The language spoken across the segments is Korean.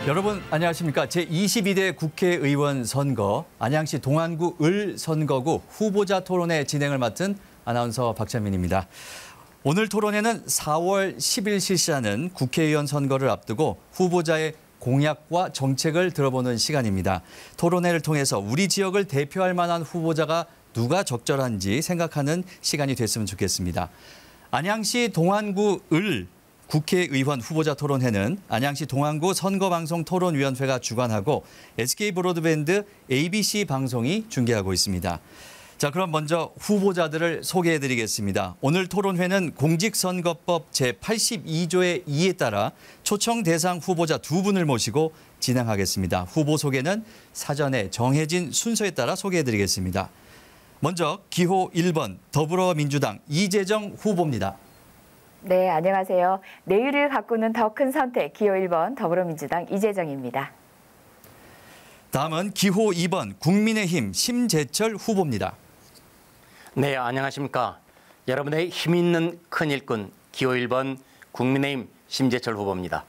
여러분 안녕하십니까? 제22대 국회의원 선거 안양시 동안구 을 선거구 후보자 토론회 진행을 맡은 아나운서 박찬민입니다. 오늘 토론회는 4월 10일 실시하는 국회의원 선거를 앞두고 후보자의 공약과 정책을 들어보는 시간입니다. 토론회를 통해서 우리 지역을 대표할 만한 후보자가 누가 적절한지 생각하는 시간이 됐으면 좋겠습니다. 안양시 동안구 을 국회의원 후보자 토론회는 안양시 동안구 선거방송토론위원회가 주관하고 SK브로드밴드 ABC 방송이 중계하고 있습니다. 자, 그럼 먼저 후보자들을 소개해드리겠습니다. 오늘 토론회는 공직선거법 제82조의 2에 따라 초청 대상 후보자 2분을 모시고 진행하겠습니다. 후보 소개는 사전에 정해진 순서에 따라 소개해드리겠습니다. 먼저 기호 1번 더불어민주당 이재정 후보입니다. 네, 안녕하세요. 내일을 가꾸는 더 큰 선택, 기호 1번 더불어민주당 이재정입니다. 다음은 기호 2번 국민의힘 심재철 후보입니다. 네, 안녕하십니까. 여러분의 힘 있는 큰 일꾼, 기호 1번 국민의힘 심재철 후보입니다.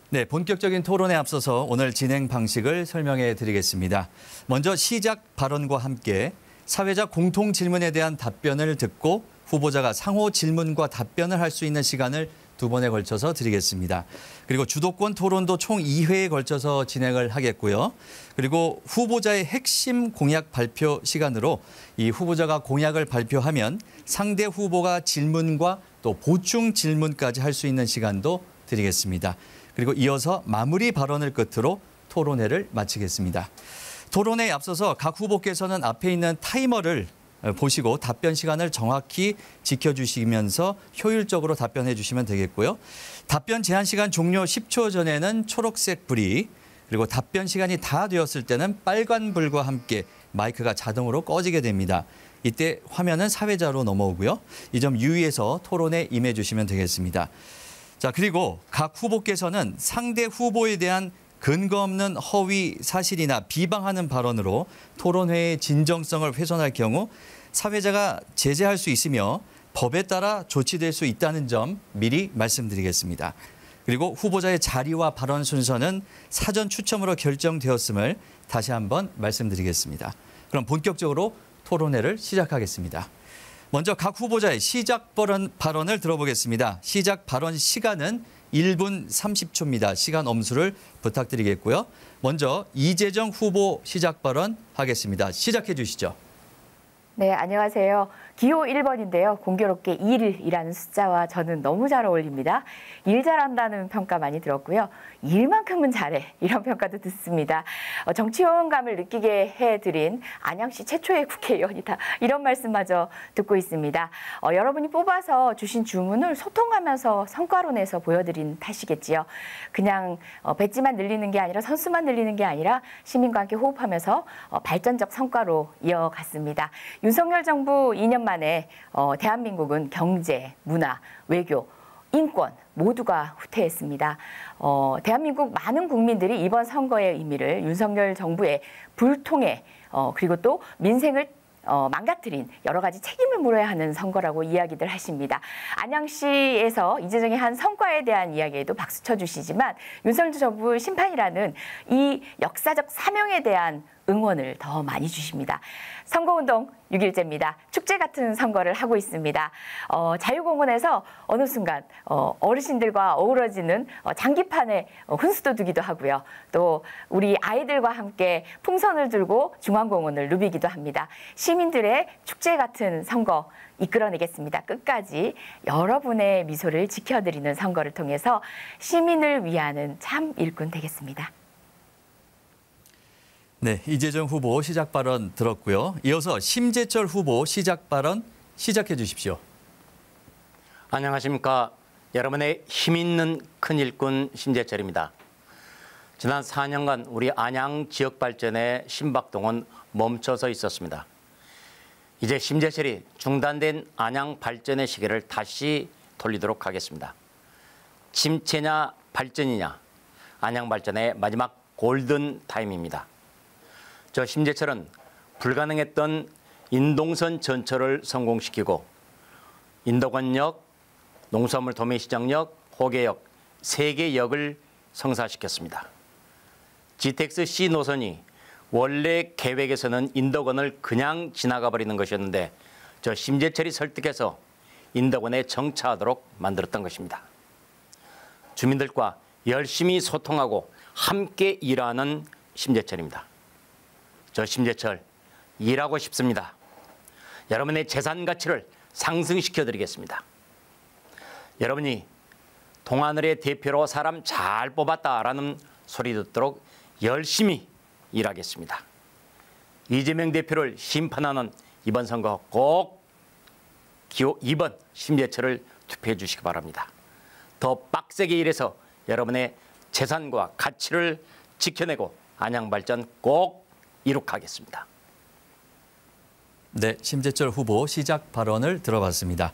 네, 본격적인 토론에 앞서서 오늘 진행 방식을 설명해 드리겠습니다. 먼저 시작 발언과 함께 사회자 공통 질문에 대한 답변을 듣고 후보자가 상호 질문과 답변을 할 수 있는 시간을 2번에 걸쳐서 드리겠습니다. 그리고 주도권 토론도 총 2회에 걸쳐서 진행을 하겠고요. 그리고 후보자의 핵심 공약 발표 시간으로 이 후보자가 공약을 발표하면 상대 후보가 질문과 또 보충 질문까지 할 수 있는 시간도 드리겠습니다. 그리고 이어서 마무리 발언을 끝으로 토론회를 마치겠습니다. 토론회에 앞서서 각 후보께서는 앞에 있는 타이머를 보시고 답변 시간을 정확히 지켜주시면서 효율적으로 답변해 주시면 되겠고요. 답변 제한 시간 종료 10초 전에는 초록색 불이, 그리고 답변 시간이 다 되었을 때는 빨간 불과 함께 마이크가 자동으로 꺼지게 됩니다. 이때 화면은 사회자로 넘어오고요. 이 점 유의해서 토론에 임해 주시면 되겠습니다. 자, 그리고 각 후보께서는 상대 후보에 대한 근거 없는 허위 사실이나 비방하는 발언으로 토론회의 진정성을 훼손할 경우 사회자가 제재할 수 있으며 법에 따라 조치될 수 있다는 점 미리 말씀드리겠습니다. 그리고 후보자의 자리와 발언 순서는 사전 추첨으로 결정되었음을 다시 한번 말씀드리겠습니다. 그럼 본격적으로 토론회를 시작하겠습니다. 먼저 각 후보자의 시작 발언을 들어보겠습니다. 시작 발언 시간은 1분 30초입니다. 시간 엄수를 부탁드리겠고요. 먼저 이재정 후보 시작 발언 하겠습니다. 시작해 주시죠. 네, 안녕하세요. 기호 1번인데요. 공교롭게 1이라는 숫자와 저는 너무 잘 어울립니다. 일 잘한다는 평가 많이 들었고요. 일만큼은 잘해, 이런 평가도 듣습니다. 정치호응감을 느끼게 해드린 안양시 최초의 국회의원이다, 이런 말씀마저 듣고 있습니다. 여러분이 뽑아서 주신 주문을 소통하면서 성과로 내서 보여드린 탓이겠지요. 그냥 배지만 늘리는 게 아니라 선수만 늘리는 게 아니라 시민과 함께 호흡하면서 발전적 성과로 이어갔습니다. 윤석열 정부 2년 만에 대한민국은 경제, 문화, 외교, 인권 모두가 후퇴했습니다. 대한민국 많은 국민들이 이번 선거의 의미를 윤석열 정부의 불통해 그리고 또 민생을 망가뜨린 여러 가지 책임을 물어야 하는 선거라고 이야기들 하십니다. 안양시에서 이재정의 한 성과에 대한 이야기에도 박수 쳐주시지만 윤석열 정부 심판이라는 이 역사적 사명에 대한 응원을 더 많이 주십니다. 선거운동 6일째입니다. 축제 같은 선거를 하고 있습니다. 자유공원에서 어느 순간 어르신들과 어우러지는 장기판에 훈수도 두기도 하고요. 또 우리 아이들과 함께 풍선을 들고 중앙공원을 누비기도 합니다. 시민들의 축제 같은 선거 이끌어내겠습니다. 끝까지 여러분의 미소를 지켜드리는 선거를 통해서 시민을 위하는 참 일꾼 되겠습니다. 네, 이재정 후보 시작 발언 들었고요. 이어서 심재철 후보 시작 발언 시작해 주십시오. 안녕하십니까. 여러분의 힘 있는 큰 일꾼 심재철입니다. 지난 4년간 우리 안양 지역 발전의 심박동은 멈춰서 있었습니다. 이제 심재철이 중단된 안양 발전의 시계를 다시 돌리도록 하겠습니다. 침체냐 발전이냐, 안양 발전의 마지막 골든 타임입니다. 저 심재철은 불가능했던 인동선 전철을 성공시키고 인덕원역, 농수화물 도매시장역, 호계역, 3개 역을 성사시켰습니다. GTX-C 노선이 원래 계획에서는 인덕원을 그냥 지나가 버리는 것이었는데 저 심재철이 설득해서 인덕원에 정차하도록 만들었던 것입니다. 주민들과 열심히 소통하고 함께 일하는 심재철입니다. 저 심재철 일하고 싶습니다. 여러분의 재산 가치를 상승시켜 드리겠습니다. 여러분이 동하늘의 대표로 사람 잘 뽑았다라는 소리 듣도록 열심히 일하겠습니다. 이재명 대표를 심판하는 이번 선거 꼭 기호 2번 심재철을 투표해 주시기 바랍니다. 더 빡세게 일해서 여러분의 재산과 가치를 지켜내고 안양 발전 꼭 이룩하겠습니다. 네, 심재철 후보 시작 발언을 들어봤습니다.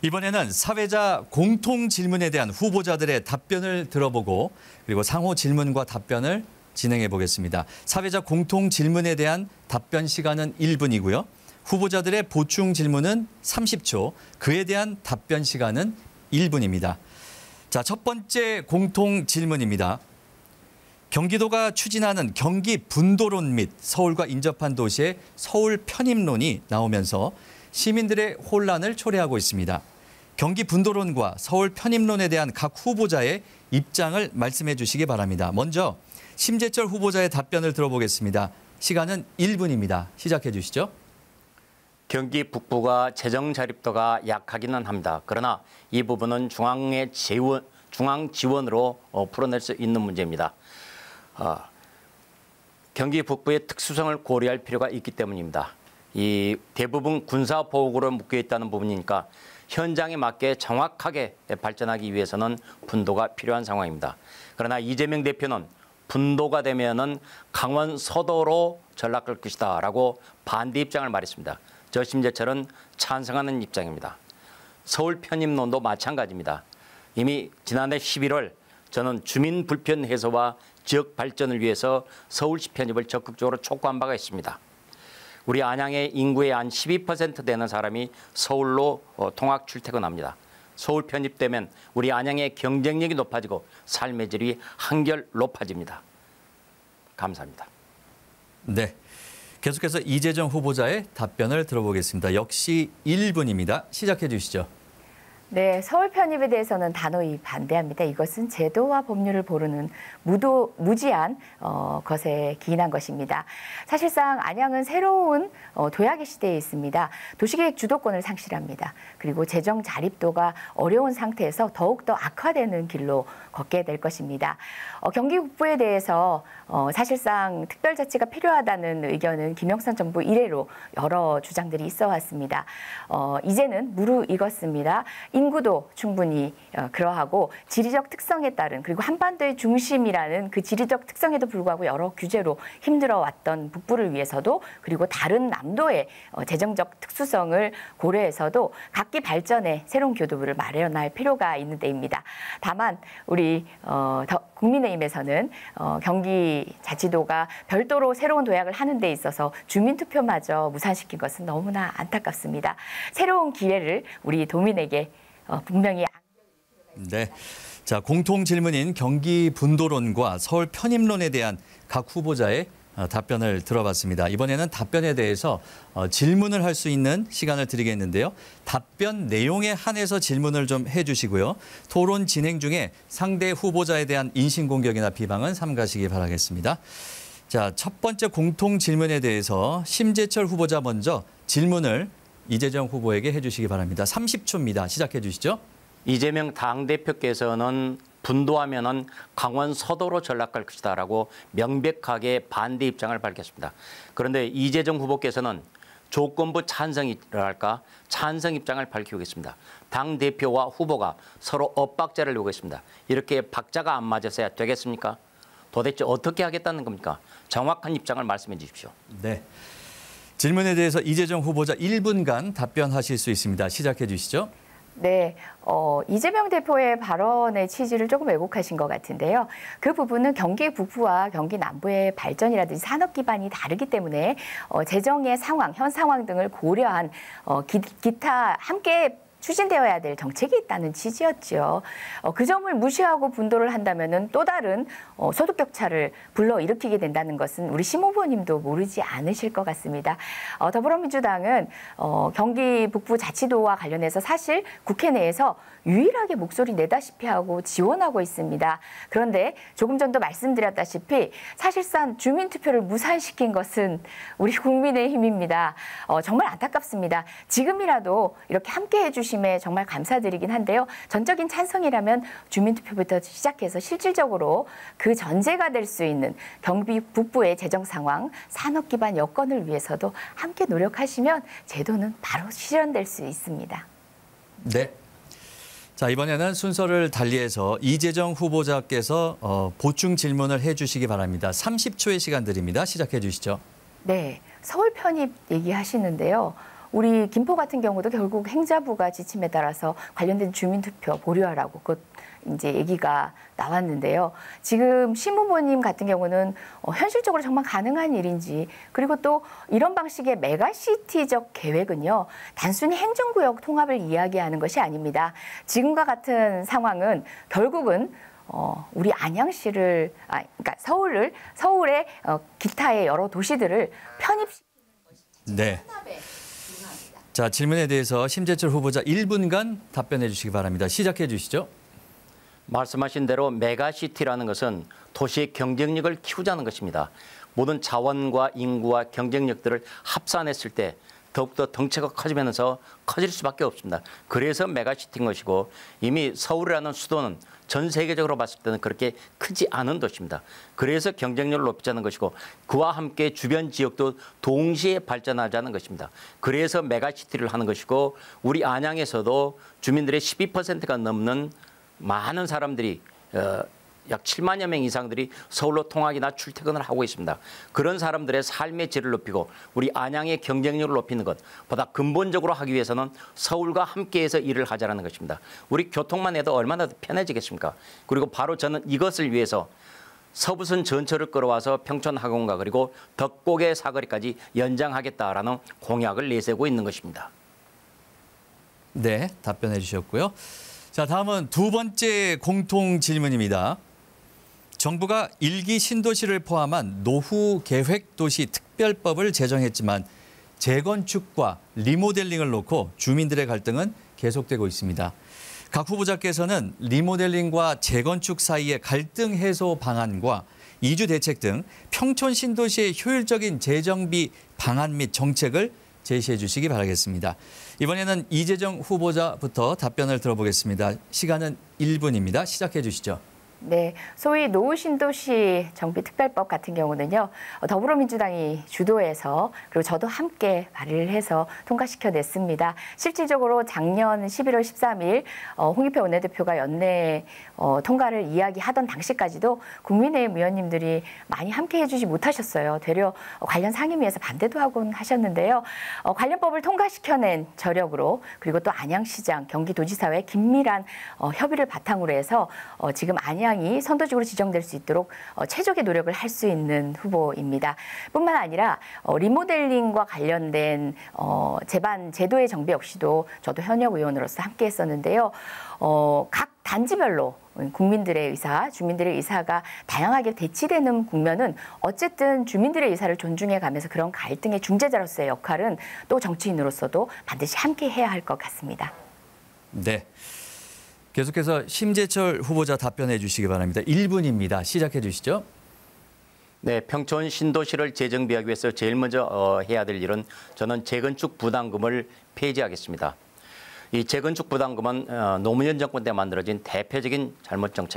이번에는 사회자 공통 질문에 대한 후보자들의 답변을 들어보고 그리고 상호 질문과 답변을 진행해 보겠습니다. 사회자 공통 질문에 대한 답변 시간은 1분이고요. 후보자들의 보충 질문은 30초, 그에 대한 답변 시간은 1분입니다. 자, 첫 번째 공통 질문입니다. 경기도가 추진하는 경기 분도론 및 서울과 인접한 도시의 서울 편입론이 나오면서 시민들의 혼란을 초래하고 있습니다. 경기 분도론과 서울 편입론에 대한 각 후보자의 입장을 말씀해 주시기 바랍니다. 먼저 심재철 후보자의 답변을 들어보겠습니다. 시간은 1분입니다. 시작해 주시죠. 경기 북부가 재정 자립도가 약하기는 합니다. 그러나 이 부분은 중앙 지원으로 풀어낼 수 있는 문제입니다. 경기 북부의 특수성을 고려할 필요가 있기 때문입니다. 이 대부분 군사 보호구로 묶여 있다는 부분이니까 현장에 맞게 정확하게 발전하기 위해서는 분도가 필요한 상황입니다. 그러나 이재명 대표는 분도가 되면은 강원 서도로 전락할 것이다라고 반대 입장을 말했습니다. 저 심재철은 찬성하는 입장입니다. 서울 편입론도 마찬가지입니다. 이미 지난해 11월 저는 주민 불편 해소와 지역 발전을 위해서 서울시 편입을 적극적으로 촉구한 바가 있습니다. 우리 안양의 인구의 한 12% 되는 사람이 서울로 통학 출퇴근합니다. 서울 편입되면 우리 안양의 경쟁력이 높아지고 삶의 질이 한결 높아집니다. 감사합니다. 네, 계속해서 이재정 후보자의 답변을 들어보겠습니다. 역시 1분입니다. 시작해 주시죠. 네, 서울 편입에 대해서는 단호히 반대합니다. 이것은 제도와 법률을 모르는 무지한 것에 기인한 것입니다. 사실상 안양은 새로운 도약의 시대에 있습니다. 도시계획 주도권을 상실합니다. 그리고 재정 자립도가 어려운 상태에서 더욱더 악화되는 길로 걷게 될 것입니다. 경기 북부에 대해서 사실상 특별자치가 필요하다는 의견은 김영삼 정부 이래로 여러 주장들이 있어 왔습니다. 이제는 무르익었습니다. 인구도 충분히 그러하고 지리적 특성에 따른 그리고 한반도의 중심이라는 그 지리적 특성에도 불구하고 여러 규제로 힘들어왔던 북부를 위해서도 그리고 다른 남도의 재정적 특수성을 고려해서도 각기 발전에 새로운 교두부를 마련할 필요가 있는 때입니다. 다만 우리 국민의힘에서는 경기자치도가 별도로 새로운 도약을 하는 데 있어서 주민투표마저 무산시킨 것은 너무나 안타깝습니다. 새로운 기회를 우리 도민에게 분명히. 네, 자 공통 질문인 경기 분도론과 서울 편입론에 대한 각 후보자의 답변을 들어봤습니다. 이번에는 답변에 대해서 질문을 할 수 있는 시간을 드리겠는데요. 답변 내용에 한해서 질문을 좀 해주시고요. 토론 진행 중에 상대 후보자에 대한 인신공격이나 비방은 삼가시기 바라겠습니다. 자, 첫 번째 공통 질문에 대해서 심재철 후보자 먼저 질문을 이재정 후보에게 해주시기 바랍니다. 30초입니다. 시작해 주시죠. 이재명 당대표께서는 분도하면은 강원 서도로 전락할 것이다라고 명백하게 반대 입장을 밝혔습니다. 그런데 이재정 후보께서는 조건부 찬성이랄까 찬성 입장을 밝히고 있습니다. 당대표와 후보가 서로 엇박자를 놓고 있습니다. 이렇게 박자가 안 맞아서야 되겠습니까? 도대체 어떻게 하겠다는 겁니까? 정확한 입장을 말씀해 주십시오. 네. 질문에 대해서 이재정 후보자 1분간 답변하실 수 있습니다. 시작해 주시죠. 네, 이재명 대표의 발언의 취지를 조금 왜곡하신 것 같은데요. 그 부분은 경기 북부와 경기 남부의 발전이라든지 산업 기반이 다르기 때문에 재정의 상황, 현 상황 등을 고려한 기타 함께 추진되어야 될 정책이 있다는 취지였죠. 그 점을 무시하고 분도를 한다면은 또 다른 소득 격차를 불러일으키게 된다는 것은 우리 심 후보님도 모르지 않으실 것 같습니다. 더불어민주당은 경기 북부 자치도와 관련해서 사실 국회 내에서 유일하게 목소리 내다시피 하고 지원하고 있습니다. 그런데 조금 전도 말씀드렸다시피 사실상 주민투표를 무산시킨 것은 우리 국민의힘입니다. 정말 안타깝습니다. 지금이라도 이렇게 함께해 주심에 정말 감사드리긴 한데요. 전적인 찬성이라면 주민투표부터 시작해서 실질적으로 그 전제가 될 수 있는 경기 북부의 재정 상황, 산업 기반 여건을 위해서도 함께 노력하시면 제도는 바로 실현될 수 있습니다. 네. 자, 이번에는 순서를 달리해서 이재정 후보자께서 보충 질문을 해주시기 바랍니다. 30초의 시간 드립니다. 시작해 주시죠. 네, 서울 편입 얘기하시는데요. 우리 김포 같은 경우도 결국 행자부가 지침에 따라서 관련된 주민투표 보류하라고 그 이제 얘기가 나왔는데요. 지금 심 후보님 같은 경우는 현실적으로 정말 가능한 일인지, 그리고 또 이런 방식의 메가시티적 계획은요, 단순히 행정구역 통합을 이야기하는 것이 아닙니다. 지금과 같은 상황은 결국은 우리 안양시를, 그러니까 서울의 기타의 여러 도시들을 편입시키는 것이 네. 통합에 중요합니다. 자, 질문에 대해서 심재철 후보자 1분간 답변해 주시기 바랍니다. 시작해 주시죠. 말씀하신 대로 메가시티라는 것은 도시의 경쟁력을 키우자는 것입니다. 모든 자원과 인구와 경쟁력들을 합산했을 때 더욱더 덩치가 커지면서 커질 수밖에 없습니다. 그래서 메가시티인 것이고, 이미 서울이라는 수도는 전 세계적으로 봤을 때는 그렇게 크지 않은 도시입니다. 그래서 경쟁력을 높이자는 것이고, 그와 함께 주변 지역도 동시에 발전하자는 것입니다. 그래서 메가시티를 하는 것이고, 우리 안양에서도 주민들의 12%가 넘는 많은 사람들이 약 7만여 명 이상들이 서울로 통학이나 출퇴근을 하고 있습니다. 그런 사람들의 삶의 질을 높이고 우리 안양의 경쟁력을 높이는 것보다 근본적으로 하기 위해서는 서울과 함께해서 일을 하자는 것입니다. 우리 교통만 해도 얼마나 더 편해지겠습니까? 그리고 바로 저는 이것을 위해서 서부선 전철을 끌어와서 평촌학원과 그리고 덕곡의 사거리까지 연장하겠다라는 공약을 내세우고 있는 것입니다. 네, 답변해 주셨고요. 자, 다음은 두 번째 공통 질문입니다. 정부가 1기 신도시를 포함한 노후계획도시 특별법을 제정했지만 재건축과 리모델링을 놓고 주민들의 갈등은 계속되고 있습니다. 각 후보자께서는 리모델링과 재건축 사이의 갈등 해소 방안과 이주 대책 등 평촌 신도시의 효율적인 재정비 방안 및 정책을 제시해 주시기 바라겠습니다. 이번에는 이재정 후보자부터 답변을 들어보겠습니다. 시간은 1분입니다. 시작해 주시죠. 네, 소위 노후신도시 정비특별법 같은 경우는요, 더불어민주당이 주도해서 그리고 저도 함께 발의를 해서 통과시켜냈습니다. 실질적으로 작년 11월 13일 홍익표 원내대표가 연내 통과를 이야기하던 당시까지도 국민의힘 의원님들이 많이 함께 해주지 못하셨어요. 되려 관련 상임위에서 반대도 하곤 하셨는데요. 관련법을 통과시켜낸 저력으로, 그리고 또 안양시장, 경기도지사와의 긴밀한 협의를 바탕으로 해서 지금 안양이 선도직으로 지정될 수 있도록 최적의 노력을 할 수 있는 후보입니다. 뿐만 아니라 리모델링과 관련된 제반 제도의 정비 역시도 저도 현역 의원으로서 함께 했었는데요. 각 단지별로 국민들의 의사, 주민들의 의사가 다양하게 대치되는 국면은 어쨌든 주민들의 의사를 존중해 가면서 그런 갈등의 중재자로서의 역할은 또 정치인으로서도 반드시 함께 해야 할 것 같습니다. 네. 계속해서 심재철 후보자 답변해 주시기 바랍니다. 1분입니다. 시작해 주시죠. 네, 평촌 신도시를 재정비하기 위해서 제일 먼저 해야 될 일은 저는 재건축 부담금을 폐지하겠습니다. 이 재건축 부담금은 노무현 정권 때 만들어진 대표적인 잘못된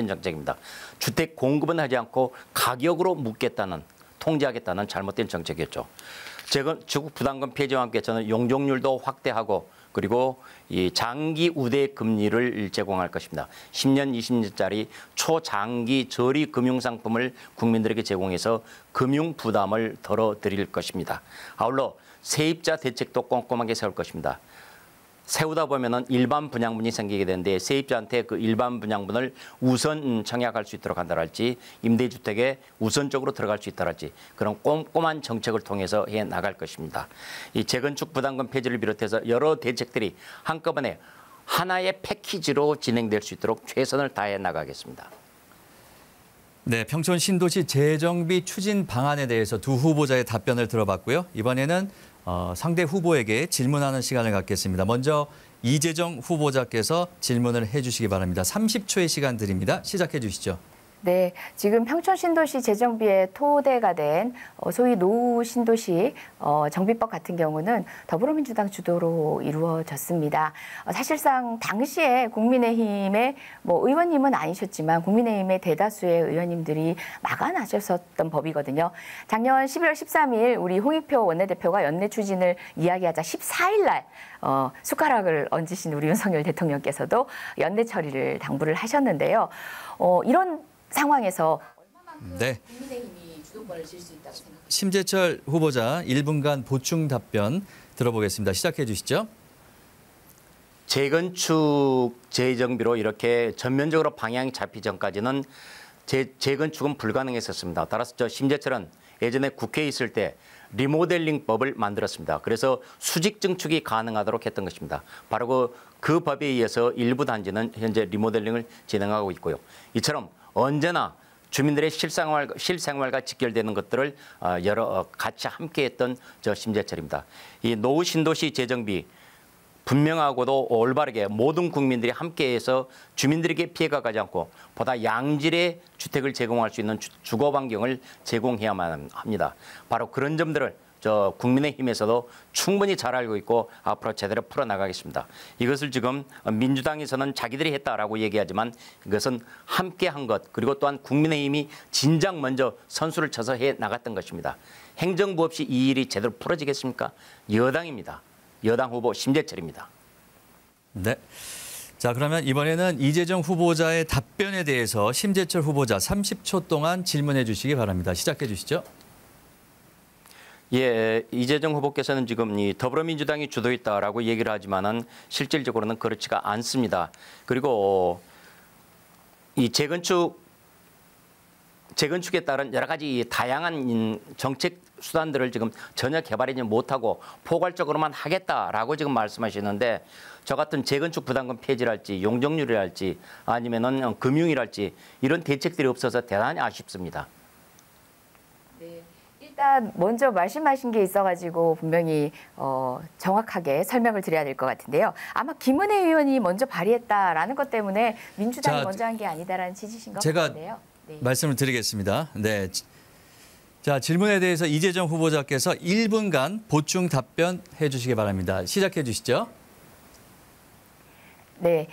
정책입니다. 주택 공급은 하지 않고 가격으로 묶겠다는, 통제하겠다는 잘못된 정책이었죠. 재건축 부담금 폐지와 함께 저는 용적률도 확대하고, 그리고 이 장기 우대 금리를 제공할 것입니다. 10년, 20년짜리 초장기 저리 금융 상품을 국민들에게 제공해서 금융 부담을 덜어드릴 것입니다. 아울러 세입자 대책도 꼼꼼하게 세울 것입니다. 세우다 보면은 일반 분양분이 생기게 되는데 세입자한테 그 일반 분양분을 우선 청약할 수 있도록 한다랄지 임대주택에 우선적으로 들어갈 수 있다랄지 그런 꼼꼼한 정책을 통해서 해 나갈 것입니다. 이 재건축 부담금 폐지를 비롯해서 여러 대책들이 한꺼번에 하나의 패키지로 진행될 수 있도록 최선을 다해 나가겠습니다. 네, 평촌 신도시 재정비 추진 방안에 대해서 두 후보자의 답변을 들어봤고요. 이번에는 상대 후보에게 질문하는 시간을 갖겠습니다. 먼저 이재정 후보자께서 질문을 해주시기 바랍니다. 30초의 시간 드립니다. 시작해 주시죠. 네, 지금 평촌 신도시 재정비의 토대가 된 소위 노후 신도시 정비법 같은 경우는 더불어민주당 주도로 이루어졌습니다. 사실상 당시에 국민의힘의 의원님은 아니셨지만 국민의힘의 대다수의 의원님들이 막아나셨었던 법이거든요. 작년 11월 13일 우리 홍익표 원내대표가 연내 추진을 이야기하자 14일 날 숟가락을 얹으신 우리 윤석열 대통령께서도 연내 처리를 당부를 하셨는데요. 이런 상황에서 네. 국민의힘이 주도권을 쥘 수 있다고 생각합니다. 심재철 후보자 1분간 보충 답변 들어보겠습니다. 시작해 주시죠. 재건축 재정비로 이렇게 전면적으로 방향이 잡히기 전까지는 재건축은 불가능했었습니다. 따라서 심재철은 예전에 국회에 있을 때 리모델링법을 만들었습니다. 그래서 수직 증축이 가능하도록 했던 것입니다. 바로 그 법에 의해서 일부 단지는 현재 리모델링을 진행하고 있고요. 이처럼 언제나 주민들의 실생활과 직결되는 것들을 같이 함께했던 심재철입니다. 이 노후 신도시 재정비 분명하고도 올바르게 모든 국민들이 함께해서 주민들에게 피해가 가지 않고 보다 양질의 주택을 제공할 수 있는 주거 환경을 제공해야만 합니다. 바로 그런 점들을 국민의힘에서도 충분히 잘 알고 있고 앞으로 제대로 풀어나가겠습니다. 이것을 지금 민주당에서는 자기들이 했다라고 얘기하지만 이것은 함께한 것 그리고 또한 국민의힘이 진작 먼저 선수를 쳐서 해 나갔던 것입니다. 행정부 없이 이 일이 제대로 풀어지겠습니까? 여당입니다. 여당 후보 심재철입니다. 네. 자, 그러면 이번에는 이재정 후보자의 답변에 대해서 심재철 후보자 30초 동안 질문해 주시기 바랍니다. 시작해 주시죠. 예, 이재정 후보께서는 지금 이 더불어민주당이 주도했다라고 얘기를 하지만은 실질적으로는 그렇지가 않습니다. 그리고 이 재건축에 따른 여러 가지 다양한 정책 수단들을 지금 전혀 개발하지 못하고 포괄적으로만 하겠다라고 지금 말씀하시는데 저 같은 재건축 부담금 폐지랄지 용적률이랄지 아니면은 금융이랄지 이런 대책들이 없어서 대단히 아쉽습니다. 네. 일단 먼저 말씀하신 게 있어가지고 분명히 정확하게 설명을 드려야 될 것 같은데요. 아마 김은혜 의원이 먼저 발의했다라는 것 때문에 민주당이 먼저 한 게 아니다라는 취지신 것 같은데요. 네. 말씀을 드리겠습니다. 네. 자, 질문에 대해서 이재정 후보자께서 1분간 보충 답변해 주시기 바랍니다. 시작해 주시죠. 네,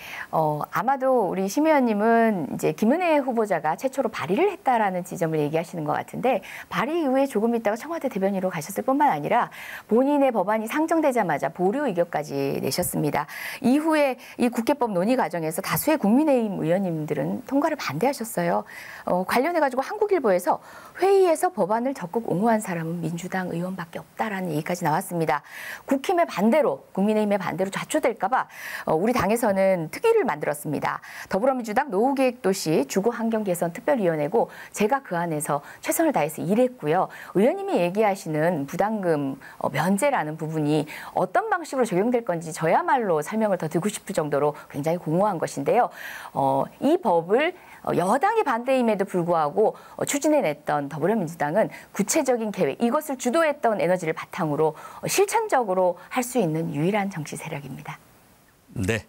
아마도 우리 심 의원님은 이제 김은혜 후보자가 최초로 발의를 했다라는 지점을 얘기하시는 것 같은데 발의 이후에 조금 있다가 청와대 대변인으로 가셨을 뿐만 아니라 본인의 법안이 상정되자마자 보류 의견까지 내셨습니다. 이후에 이 국회법 논의 과정에서 다수의 국민의힘 의원님들은 통과를 반대하셨어요. 관련해가지고 한국일보에서 회의에서 법안을 적극 옹호한 사람은 민주당 의원밖에 없다라는 얘기까지 나왔습니다. 국힘의 반대로 국민의힘의 반대로 좌초될까 봐 우리 당에서는 특위를 만들었습니다. 더불어민주당 노후계획도시 주거환경개선특별위원회고 제가 그 안에서 최선을 다해서 일했고요. 의원님이 얘기하시는 부담금 면제라는 부분이 어떤 방식으로 적용될 건지 저야말로 설명을 더 듣고 싶을 정도로 굉장히 공허한 것인데요. 이 법을 여당의 반대임에도 불구하고 추진해냈던 더불어민주당은 구체적인 계획, 이것을 주도했던 에너지를 바탕으로 실천적으로 할 수 있는 유일한 정치 세력입니다. 네.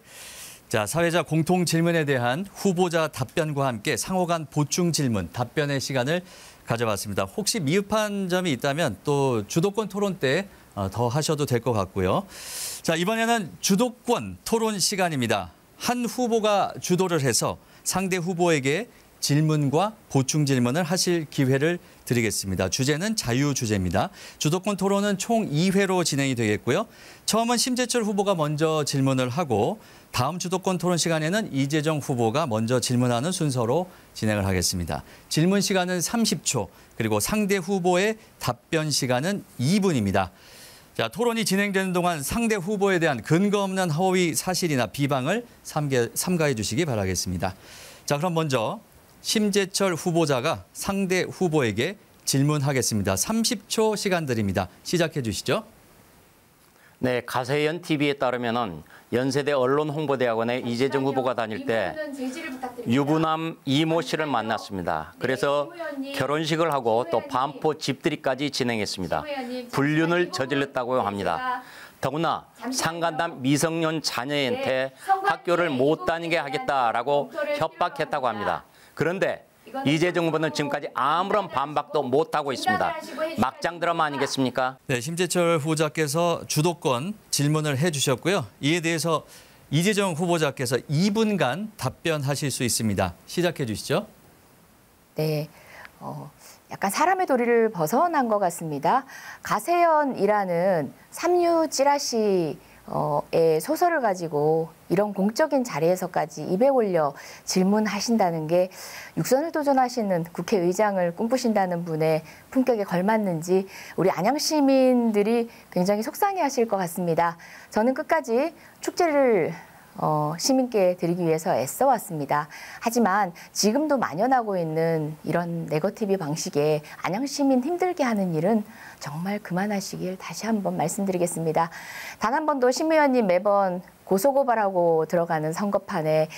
자, 사회자 공통 질문에 대한 후보자 답변과 함께 상호 간 보충 질문, 답변의 시간을 가져봤습니다. 혹시 미흡한 점이 있다면 또 주도권 토론 때 더 하셔도 될 것 같고요. 자, 이번에는 주도권 토론 시간입니다. 한 후보가 주도를 해서 상대 후보에게 질문과 보충 질문을 하실 기회를 드리겠습니다. 주제는 자유주제입니다. 주도권 토론은 총 2회로 진행이 되겠고요. 처음은 심재철 후보가 먼저 질문을 하고 다음 주도권 토론 시간에는 이재정 후보가 먼저 질문하는 순서로 진행을 하겠습니다. 질문 시간은 30초, 그리고 상대 후보의 답변 시간은 2분입니다. 자, 토론이 진행되는 동안 상대 후보에 대한 근거 없는 허위 사실이나 비방을 삼가해 주시기 바라겠습니다. 자, 그럼 먼저 심재철 후보자가 상대 후보에게 질문하겠습니다. 30초 시간 드립니다. 시작해 주시죠. 네, 가세현 TV에 따르면은 연세대 언론홍보대학원에 이재정 후보가 다닐 때 유부남 이모 씨를 만났습니다. 그래서 결혼식을 하고 또 반포 집들이까지 진행했습니다. 불륜을 저질렀다고 합니다. 더구나 상간담 미성년 자녀한테 학교를 못 다니게 하겠다라고 협박했다고 합니다. 그런데 이재정 후보는 지금까지 아무런 반박도 못하고 있습니다. 막장 드라마 아니겠습니까? 네, 심재철 후보자께서 주도권 질문을 해주셨고요. 이에 대해서 이재정 후보자께서 2분간 답변하실 수 있습니다. 시작해 주시죠. 네, 약간 사람의 도리를 벗어난 것 같습니다. 가세연이라는 삼류 찌라시 의 소설을 가지고 이런 공적인 자리에서까지 입에 올려 질문하신다는 게 육선을 도전하시는 국회의장을 꿈꾸신다는 분의 품격에 걸맞는지 우리 안양 시민들이 굉장히 속상해하실 것 같습니다. 저는 끝까지 축제를 시민께 드리기 위해서 애써왔습니다. 하지만 지금도 만연하고 있는 이런 네거티브 방식에 안양 시민 힘들게 하는 일은 정말 그만하시길 다시 한번 말씀드리겠습니다. 단 한 번도 심 의원님 매번 고소고발하고 들어가는 선거판에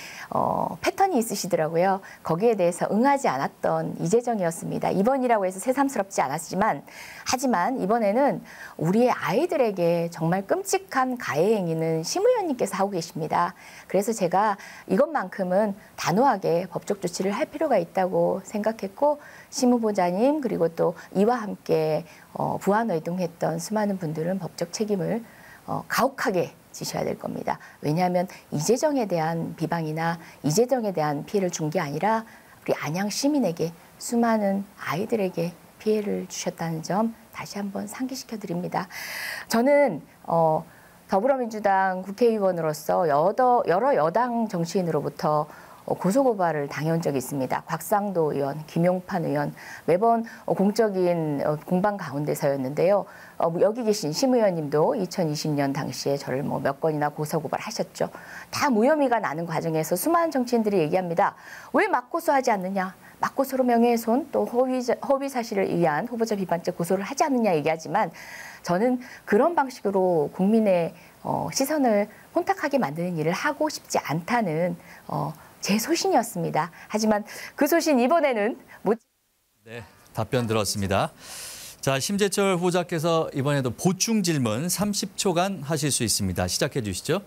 패턴이 있으시더라고요. 거기에 대해서 응하지 않았던 이재정이었습니다. 이번이라고 해서 새삼스럽지 않았지만 하지만 이번에는 우리의 아이들에게 정말 끔찍한 가해 행위는 심 의원님께서 하고 계십니다. 그래서 제가 이것만큼은 단호하게 법적 조치를 할 필요가 있다고 생각했고 심 후보자님 그리고 또 이와 함께 부안의동했던 수많은 분들은 법적 책임을 가혹하게 지셔야 될 겁니다. 왜냐하면 이재정에 대한 비방이나 이재정에 대한 피해를 준 게 아니라 우리 안양 시민에게 수많은 아이들에게 피해를 주셨다는 점 다시 한번 상기시켜 드립니다. 저는 더불어민주당 국회의원으로서 여러 여당 정치인으로부터 고소고발을 당해온 적이 있습니다. 곽상도 의원, 김용판 의원 매번 공적인 공방 가운데서였는데요. 여기 계신 심 의원님도 2020년 당시에 저를 몇 건이나 고소고발하셨죠. 다 무혐의가 나는 과정에서 수많은 정치인들이 얘기합니다. 왜 맞고소하지 않느냐. 맞고소로 명예훼손 또 허위 사실을 위한 후보자 비판죄 고소를 하지 않느냐 얘기하지만 저는 그런 방식으로 국민의 시선을 혼탁하게 만드는 일을 하고 싶지 않다는 제 소신이었습니다. 하지만 그 소신 이번에는 못. 네, 답변 들었습니다. 자, 심재철 후보자께서 이번에도 보충 질문 30초간 하실 수 있습니다. 시작해 주시죠.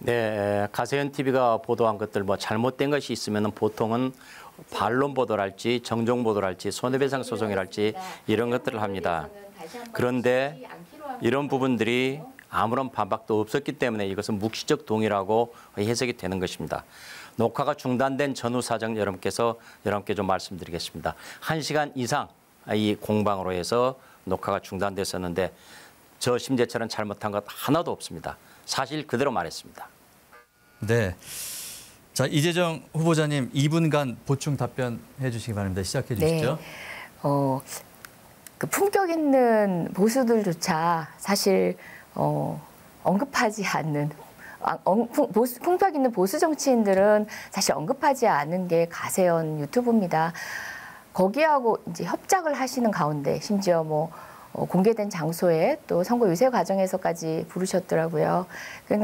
네, 가세현 TV가 보도한 것들 잘못된 것이 있으면 보통은 반론 보도랄지 정정 보도랄지 손해배상 소송이랄지 이런 것들을 합니다. 그런데 이런 부분들이 아무런 반박도 없었기 때문에 이것은 묵시적 동의라고 해석이 되는 것입니다. 녹화가 중단된 전후 사정 여러분께 좀 말씀드리겠습니다. 1시간 이상 이 공방으로 해서 녹화가 중단됐었는데 저 심재철은 잘못한 것 하나도 없습니다. 사실 그대로 말했습니다. 네. 자, 이재정 후보자님 2분간 보충 답변해 주시기 바랍니다. 시작해 주시죠. 네. 그 품격 있는 보수들조차 사실 언급하지 않는 품격 있는 보수 정치인들은 사실 언급하지 않은 게 가세연 유튜브입니다. 거기하고 이제 협작을 하시는 가운데 심지어 공개된 장소에 또 선거 유세 과정에서까지 부르셨더라고요.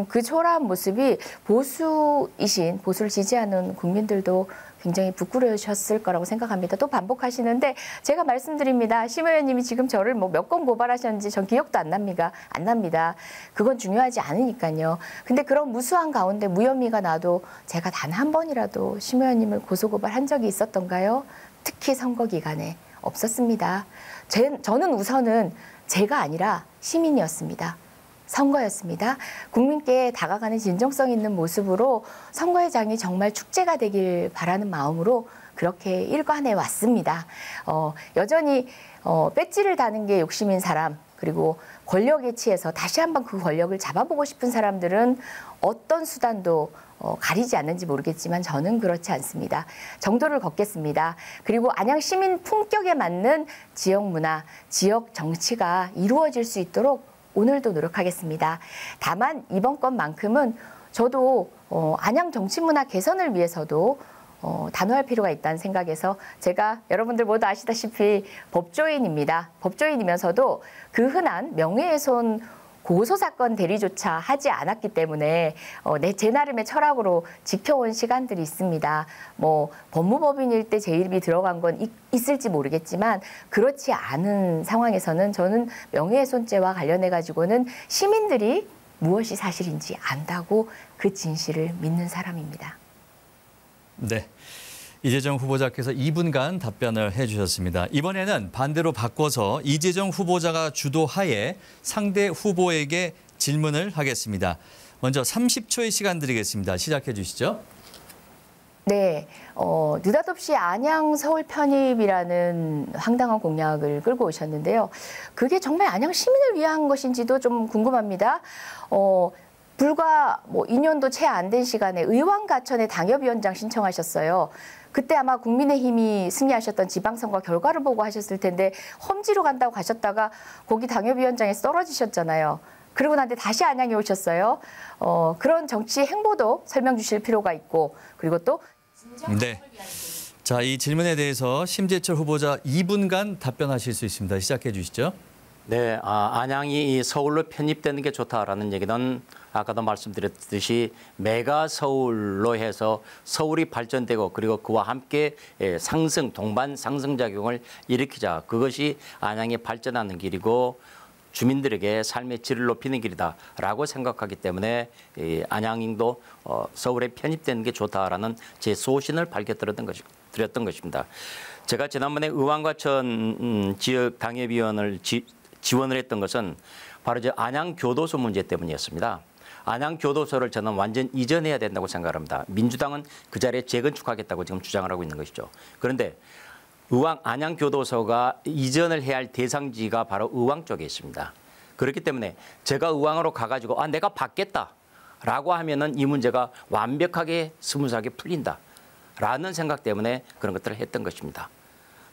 그 초라한 모습이 보수를 지지하는 국민들도 굉장히 부끄러우셨을 거라고 생각합니다. 또 반복하시는데 제가 말씀드립니다. 심 의원님이 지금 저를 몇 건 고발하셨는지 전 기억도 안 납니다. 그건 중요하지 않으니까요. 근데 그런 무수한 가운데 무혐의가 나도 제가 단 한 번이라도 심 의원님을 고소고발한 적이 있었던가요? 특히 선거 기간에 없었습니다. 저는 우선은 제가 아니라 시민이었습니다. 선거였습니다. 국민께 다가가는 진정성 있는 모습으로 선거의 장이 정말 축제가 되길 바라는 마음으로 그렇게 일관해 왔습니다. 여전히 배지를 다는 게 욕심인 사람 그리고 권력에 취해서 다시 한번 그 권력을 잡아보고 싶은 사람들은 어떤 수단도 가리지 않는지 모르겠지만 저는 그렇지 않습니다. 정도를 걷겠습니다. 그리고 안양 시민 품격에 맞는 지역 문화, 지역 정치가 이루어질 수 있도록 오늘도 노력하겠습니다. 다만 이번 건만큼은 저도 안양 정치문화 개선을 위해서도 단호할 필요가 있다는 생각에서 제가 여러분들 모두 아시다시피 법조인입니다. 법조인이면서도 그 흔한 명예훼손 고소사건 대리조차 하지 않았기 때문에 제 나름의 철학으로 지켜온 시간들이 있습니다. 뭐 법무법인일 때 제 이름이 들어간 건 있을지 모르겠지만 그렇지 않은 상황에서는 저는 명예훼손죄와 관련해 가지고는 시민들이 무엇이 사실인지 안다고 그 진실을 믿는 사람입니다. 네. 이재정 후보자께서 2분간 답변을 해주셨습니다. 이번에는 반대로 바꿔서 이재정 후보자가 주도하에 상대 후보에게 질문을 하겠습니다. 먼저 30초의 시간 드리겠습니다. 시작해 주시죠. 네, 느닷없이 안양 서울 편입이라는 황당한 공약을 끌고 오셨는데요. 그게 정말 안양 시민을 위한 것인지도 좀 궁금합니다. 불과 2년도 채 안 된 시간에 의왕가천에 당협위원장 신청하셨어요. 그때 아마 국민의힘이 승리하셨던 지방선거 결과를 보고 하셨을 텐데 험지로 간다고 가셨다가 거기 당협위원장에 떨어지셨잖아요. 그러고 난 뒤 다시 안양에 오셨어요. 그런 정치 행보도 설명 주실 필요가 있고 그리고 또 네. 자, 이 질문에 대해서 심재철 후보자 2분간 답변하실 수 있습니다. 시작해 주시죠. 네, 안양이 서울로 편입되는 게 좋다라는 얘기는 아까도 말씀드렸듯이 메가 서울로 해서 서울이 발전되고 그리고 그와 함께 동반 상승작용을 일으키자. 그것이 안양이 발전하는 길이고 주민들에게 삶의 질을 높이는 길이다라고 생각하기 때문에 안양도 서울에 편입되는 게 좋다라는 제 소신을 밝혀드렸던 것입니다. 제가 지난번에 의왕과천 지역 당협위원을 지원을 했던 것은 바로 안양 교도소 문제 때문이었습니다. 안양 교도소를 저는 완전 이전해야 된다고 생각합니다. 민주당은 그 자리에 재건축하겠다고 지금 주장을 하고 있는 것이죠. 그런데 안양 교도소가 이전을 해야 할 대상지가 바로 의왕 쪽에 있습니다. 그렇기 때문에 제가 의왕으로 가가지고 내가 받겠다라고 하면은 이 문제가 완벽하게 스무스하게 풀린다라는 생각 때문에 그런 것들을 했던 것입니다.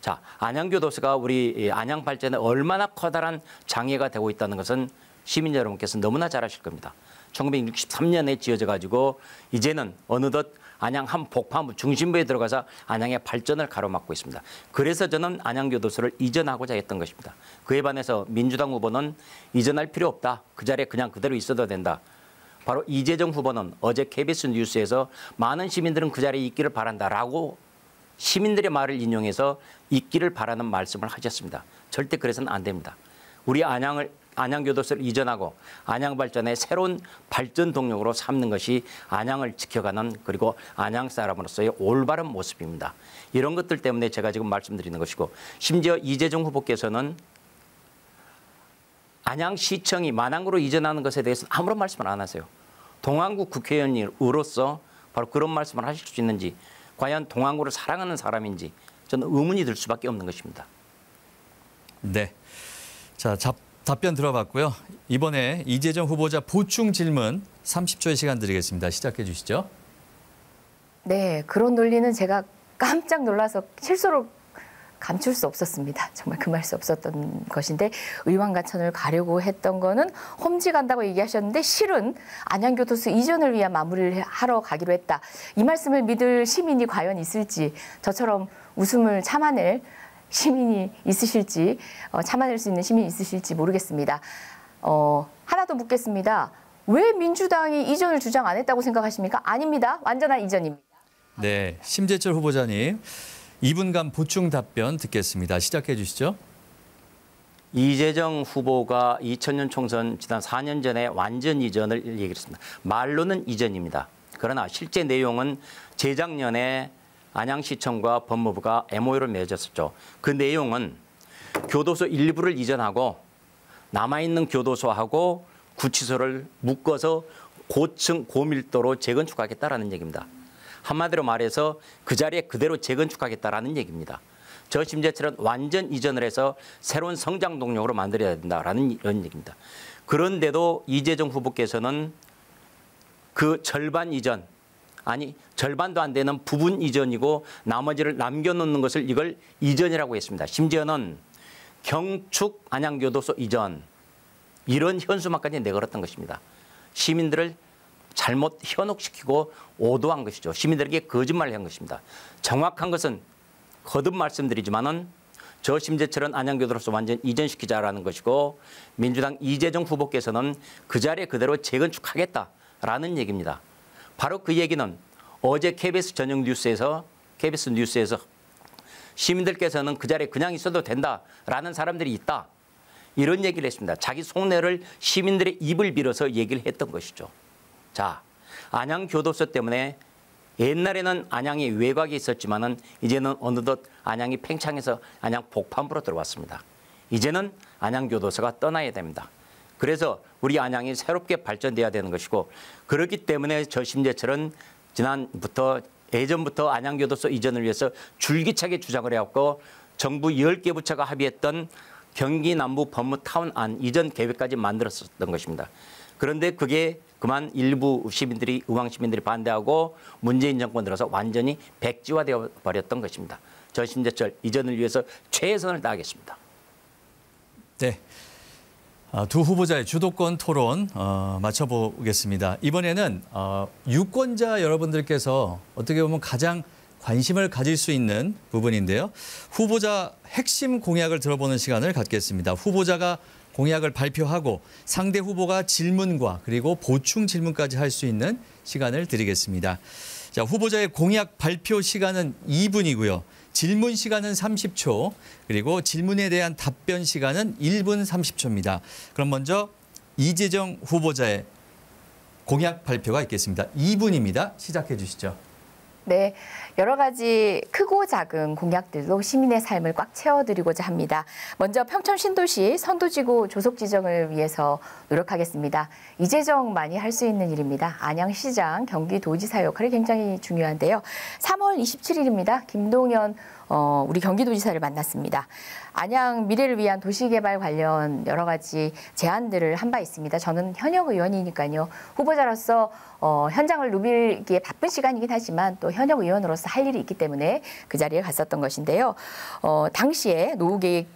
자, 안양교도소가 우리 안양 발전에 얼마나 커다란 장애가 되고 있다는 것은 시민 여러분께서 너무나 잘 아실 겁니다. 1963년에 지어져 가지고 이제는 어느덧 안양 한 복파부 중심부에 들어가서 안양의 발전을 가로막고 있습니다. 그래서 저는 안양교도소를 이전하고자 했던 것입니다. 그에 반해서 민주당 후보는 이전할 필요 없다. 그 자리에 그냥 그대로 있어도 된다. 바로 이재정 후보는 어제 KBS 뉴스에서 많은 시민들은 그 자리에 있기를 바란다라고 시민들의 말을 인용해서 있기를 바라는 말씀을 하셨습니다. 절대 그래서는 안 됩니다. 우리 안양교도소를 이전하고 안양 발전의 새로운 발전 동력으로 삼는 것이 안양을 지켜가는 그리고 안양 사람으로서의 올바른 모습입니다. 이런 것들 때문에 제가 지금 말씀드리는 것이고 심지어 이재정 후보께서는 안양시청이 만안구로 이전하는 것에 대해서 아무런 말씀을 안 하세요. 동안구 국회의원으로서 바로 그런 말씀을 하실 수 있는지 과연 동안구를 사랑하는 사람인지 저는 의문이 들 수밖에 없는 것입니다. 네. 자, 답변 들어봤고요. 이번에 이재정 후보자 보충 질문 30초의 시간 드리겠습니다. 시작해 주시죠. 네, 그런 논리는 제가 깜짝 놀라서 실수로 감출 수 없었습니다. 정말 금할 수 없었던 것인데 의왕가천을 가려고 했던 거는 험지 간다고 얘기하셨는데 실은 안양교도소 이전을 위한 마무리를 하러 가기로 했다. 이 말씀을 믿을 시민이 과연 있을지 저처럼 웃음을 참아낼 시민이 있으실지 참아낼 수 있는 시민이 있으실지 모르겠습니다. 하나 더 묻겠습니다. 왜 민주당이 이전을 주장 안 했다고 생각하십니까? 아닙니다. 완전한 이전입니다. 네, 심재철 후보자님 2분간 보충 답변 듣겠습니다. 시작해 주시죠. 이재정 후보가 2000년 총선 지난 4년 전에 완전 이전을 얘기했습니다. 말로는 이전입니다. 그러나 실제 내용은 재작년에 안양시청과 법무부가 MOU를 맺었었죠. 그 내용은 교도소 일부를 이전하고 남아있는 교도소하고 구치소를 묶어서 고층 고밀도로 재건축하겠다라는 얘기입니다. 한마디로 말해서 그 자리에 그대로 재건축하겠다라는 얘기입니다. 저 심재철은 완전 이전을 해서 새로운 성장 동력으로 만들어야 된다라는 이런 얘기입니다. 그런데도 이재정 후보께서는 그 절반 이전, 아니 절반도 안 되는 부분 이전이고 나머지를 남겨놓는 것을 이걸 이전이라고 했습니다. 심지어는 경축 안양교도소 이전, 이런 현수막까지 내걸었던 것입니다. 시민들을 잘못 현혹시키고 오도한 것이죠. 시민들에게 거짓말을 한 것입니다. 정확한 것은 거듭 말씀드리지만은 저 심재철은 안양교도로서 완전 이전시키자라는 것이고 민주당 이재정 후보께서는 그 자리에 그대로 재건축하겠다라는 얘기입니다. 바로 그 얘기는 어제 KBS 저녁 뉴스에서 시민들께서는 그 자리에 그냥 있어도 된다라는 사람들이 있다. 이런 얘기를 했습니다. 자기 속내를 시민들의 입을 빌어서 얘기를 했던 것이죠. 자, 안양교도소 때문에 옛날에는 안양이 외곽에 있었지만은 이제는 어느덧 안양이 팽창해서 안양 복판부로 들어왔습니다. 이제는 안양교도소가 떠나야 됩니다. 그래서 우리 안양이 새롭게 발전돼야 되는 것이고 그렇기 때문에 저 심재철은 예전부터 안양교도소 이전을 위해서 줄기차게 주장을 해왔고 정부 10개 부처가 합의했던 경기 남부 법무타운 안 이전 계획까지 만들었었던 것입니다. 그런데 그게 그만 일부 시민들이 의왕 시민들이 반대하고 문재인 정권 들어서 완전히 백지화되어 버렸던 것입니다. 저 심재철 이전을 위해서 최선을 다하겠습니다. 네. 두 후보자의 주도권 토론 마쳐보겠습니다. 이번에는 유권자 여러분들께서 어떻게 보면 가장 관심을 가질 수 있는 부분인데요. 후보자 핵심 공약을 들어보는 시간을 갖겠습니다. 후보자가 공약을 발표하고 상대 후보가 질문과 그리고 보충 질문까지 할 수 있는 시간을 드리겠습니다. 자, 후보자의 공약 발표 시간은 2분이고요. 질문 시간은 30초, 그리고 질문에 대한 답변 시간은 1분 30초입니다. 그럼 먼저 이재정 후보자의 공약 발표가 있겠습니다. 2분입니다. 시작해 주시죠. 네, 여러 가지 크고 작은 공약들로 시민의 삶을 꽉 채워드리고자 합니다. 먼저 평촌 신도시 선도지구 조속 지정을 위해서 노력하겠습니다. 이재정 많이 할 수 있는 일입니다. 안양시장, 경기도지사 역할이 굉장히 중요한데요. 3월 27일입니다. 김동연 우리 경기도지사를 만났습니다. 안양 미래를 위한 도시개발 관련 여러 가지 제안들을 한 바 있습니다. 저는 현역 의원이니까요. 후보자로서 현장을 누비기에 바쁜 시간이긴 하지만 또 현역 의원으로서 할 일이 있기 때문에 그 자리에 갔었던 것인데요. 당시에 노후계획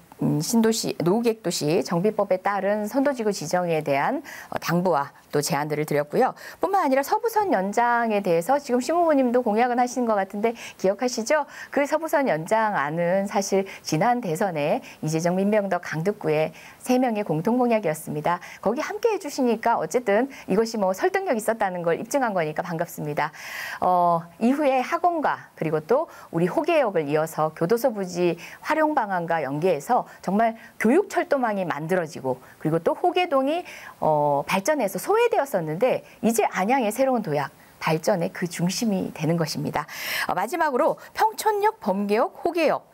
도시 정비법에 따른 선도지구 지정에 대한 당부와 또 제안들을 드렸고요. 뿐만 아니라 서부선 연장에 대해서 지금 심 후보님도 공약은 하시는 것 같은데 기억하시죠? 그 서부선 연장안은 사실 지난 대선에 이재정, 민병덕, 강득구의 3명의 공통 공약이었습니다. 거기 함께 해주시니까 어쨌든 이것이 뭐 설득력 있었다는 걸 입증한 거니까 반갑습니다. 이후에 학원과 그리고 또 우리 호계역을 이어서 교도소 부지 활용 방안과 연계해서 정말 교육철도망이 만들어지고 그리고 또 호계동이 발전해서 소외되었었는데 이제 안양의 새로운 도약, 발전의 그 중심이 되는 것입니다. 마지막으로 평촌역, 범계역, 호계역,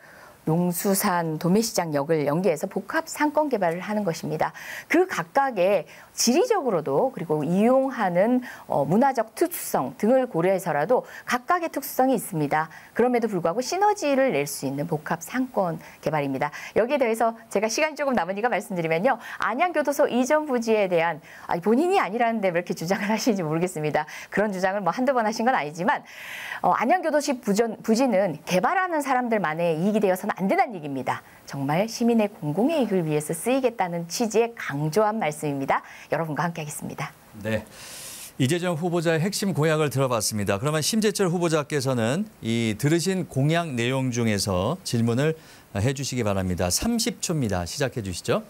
용수산 도매시장역을 연계해서 복합 상권 개발을 하는 것입니다. 그 각각의 지리적으로도 그리고 이용하는 문화적 특수성 등을 고려해서라도 각각의 특수성이 있습니다. 그럼에도 불구하고 시너지를 낼 수 있는 복합 상권 개발입니다. 여기에 대해서 제가 시간이 조금 남으니까 말씀드리면요. 안양교도소 이전 부지에 대한 본인이 아니라는데 왜 이렇게 주장을 하시는지 모르겠습니다. 그런 주장을 뭐 한두 번 하신 건 아니지만 안양교도시 부지는 개발하는 사람들만의 이익이 되어서는 안 된다는 얘기입니다. 정말 시민의 공공의 이익을 위해서 쓰이겠다는 취지의 강조한 말씀입니다. 여러분과 함께하겠습니다. 네, 이재정 후보자의 핵심 공약을 들어봤습니다. 그러면 심재철 후보자께서는 이 들으신 공약 내용 중에서 질문을 해주시기 바랍니다. 30초입니다. 시작해 주시죠.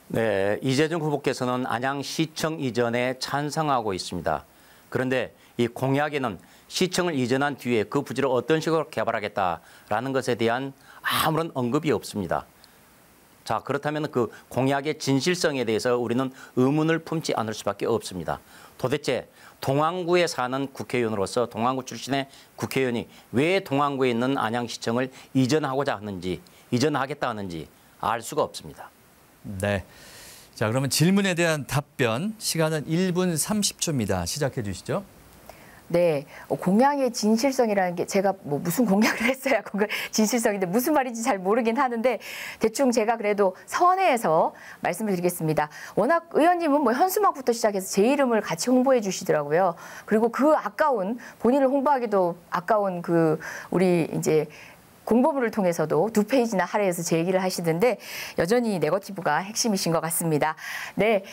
네, 이재정 후보께서는 안양시청 이전에 찬성하고 있습니다. 그런데 이 공약에는 시청을 이전한 뒤에 그 부지를 어떤 식으로 개발하겠다라는 것에 대한 아무런 언급이 없습니다. 자, 그렇다면 그 공약의 진실성에 대해서 우리는 의문을 품지 않을 수밖에 없습니다. 도대체 동안구에 사는 국회의원으로서 동안구 출신의 국회의원이 왜 동안구에 있는 안양시청을 이전하고자 하는지, 이전하겠다 하는지 알 수가 없습니다. 네. 자, 그러면 질문에 대한 답변 시간은 1분 30초입니다. 시작해 주시죠. 네, 공약의 진실성이라는 게 제가 뭐 무슨 공약을 했어야 그걸 진실성인데 무슨 말인지 잘 모르긴 하는데 대충 제가 그래도 선회해서 말씀을 드리겠습니다. 워낙 의원님은 뭐 현수막부터 시작해서 제 이름을 같이 홍보해 주시더라고요. 그리고 그 아까운 본인을 홍보하기도 아까운 그 우리 이제 공보물을 통해서도 2페이지나 할애해서 제 얘기를 하시던데 여전히 네거티브가 핵심이신 것 같습니다. 네,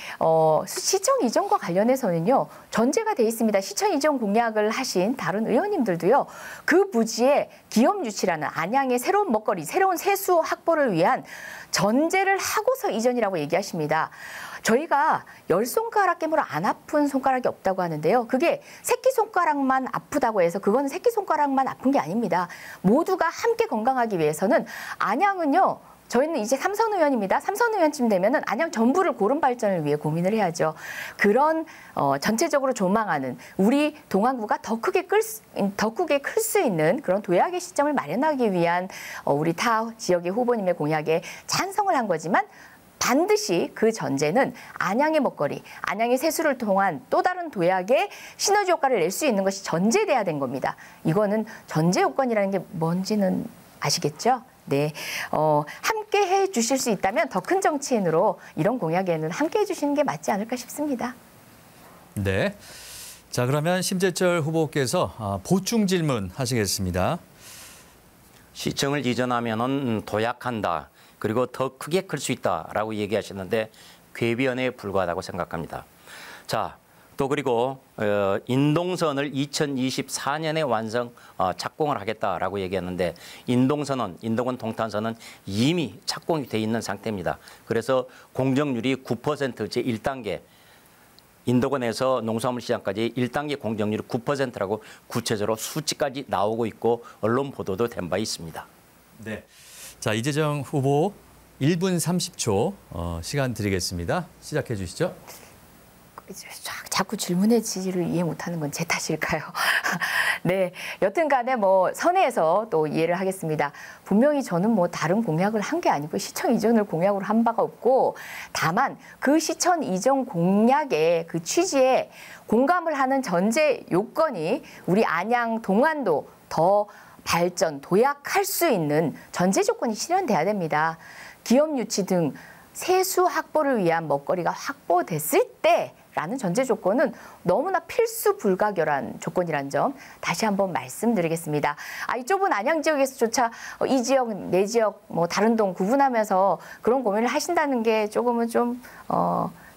시청 이전과 관련해서는요. 전제가 돼 있습니다. 시청 이전 공약을 하신 다른 의원님들도요. 그 부지에 기업 유치라는 안양의 새로운 먹거리, 새로운 세수 확보를 위한 전제를 하고서 이전이라고 얘기하십니다. 저희가 10손가락 깨물어 안 아픈 손가락이 없다고 하는데요. 그게 새끼손가락만 아프다고 해서 그거는 새끼손가락만 아픈 게 아닙니다. 모두가 함께 건강하기 위해서는 안양은요. 저희는 이제 3선 의원입니다. 3선 의원쯤 되면은 안양 전부를 고른 발전을 위해 고민을 해야죠. 그런 전체적으로 조망하는 우리 동안구가 더 크게 클 수 있는 그런 도약의 시점을 마련하기 위한 우리 타 지역의 후보님의 공약에 찬성을 한 거지만 반드시 그 전제는 안양의 먹거리, 안양의 세수를 통한 또 다른 도약의 시너지 효과를 낼 수 있는 것이 전제돼야 된 겁니다. 이거는 전제 요건이라는 게 뭔지는 아시겠죠? 네, 함께 해 주실 수 있다면 더 큰 정치인으로 이런 공약에는 함께 해 주시는 게 맞지 않을까 싶습니다. 네. 자, 그러면 심재철 후보께서 보충 질문 하시겠습니다. 시청을 이전하면은 도약한다. 그리고 더 크게 클 수 있다라고 얘기하시는데 궤변에 불과하다고 생각합니다. 자, 또 그리고 인동선을 2024년에 완성 착공을 하겠다라고 얘기했는데 인동원 동탄선은 이미 착공이 돼 있는 상태입니다. 그래서 공정률이 9% 제1단계 인도권에서 농수산물 시장까지 1단계 공정률이 9%라고 구체적으로 수치까지 나오고 있고 언론 보도도 된 바 있습니다. 네. 자, 이재정 후보 1분 30초 시간 드리겠습니다. 시작해 주시죠. 자꾸 질문의 지지를 이해 못하는 건 제 탓일까요? 네, 여튼간에 선회에서 또 이해를 하겠습니다. 분명히 저는 다른 공약을 한 게 아니고 시청 이전을 공약으로 한 바가 없고 다만 그 시청 이전 공약의 그 취지에 공감을 하는 전제 요건이 우리 안양 동안도 더 발전, 도약할 수 있는 전제 조건이 실현돼야 됩니다. 기업 유치 등 세수 확보를 위한 먹거리가 확보됐을 때라는 전제 조건은 너무나 필수 불가결한 조건이란 점 다시 한번 말씀드리겠습니다. 이 좁은 안양 지역에서조차 이 지역, 내 지역, 다른 동 구분하면서 그런 고민을 하신다는 게 조금은 좀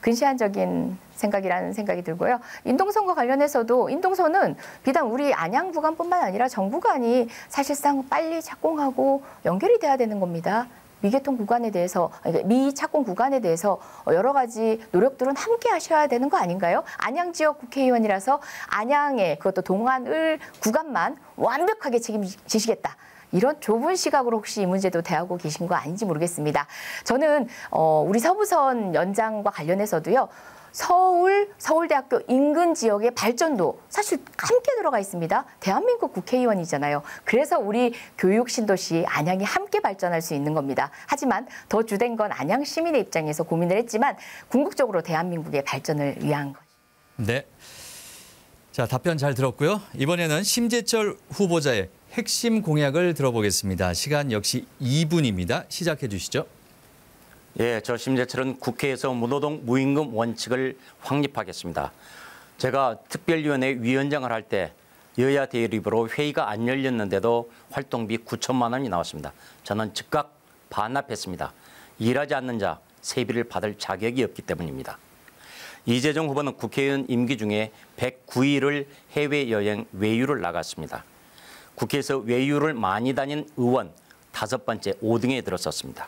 근시안적인 생각이라는 생각이 들고요. 인동선과 관련해서도 인동선은 비단 우리 안양 구간뿐만 아니라 전 구간이 사실상 빨리 착공하고 연결이 돼야 되는 겁니다. 미개통 구간에 대해서, 미착공 구간에 대해서 여러 가지 노력들은 함께 하셔야 되는 거 아닌가요? 안양 지역 국회의원이라서 안양의 그것도 동안을 구간만 완벽하게 책임지시겠다. 이런 좁은 시각으로 혹시 이 문제도 대하고 계신 거 아닌지 모르겠습니다. 저는 우리 서부선 연장과 관련해서도요. 서울대학교 인근 지역의 발전도 사실 함께 들어가 있습니다. 대한민국 국회의원이잖아요. 그래서 우리 교육 신도시 안양이 함께 발전할 수 있는 겁니다. 하지만 더 주된 건 안양 시민의 입장에서 고민을 했지만 궁극적으로 대한민국의 발전을 위한 것. 네. 자, 답변 잘 들었고요. 이번에는 심재철 후보자의 핵심 공약을 들어보겠습니다. 시간 역시 2분입니다. 시작해 주시죠. 예, 저 심재철은 국회에서 무노동 무임금 원칙을 확립하겠습니다. 제가 특별위원회 위원장을 할 때 여야 대립으로 회의가 안 열렸는데도 활동비 9천만 원이 나왔습니다. 저는 즉각 반납했습니다. 일하지 않는 자 세비를 받을 자격이 없기 때문입니다. 이재정 후보는 국회의원 임기 중에 109일을 해외여행 외유를 나갔습니다. 국회에서 외유를 많이 다닌 의원 5번째 5등에 들었었습니다.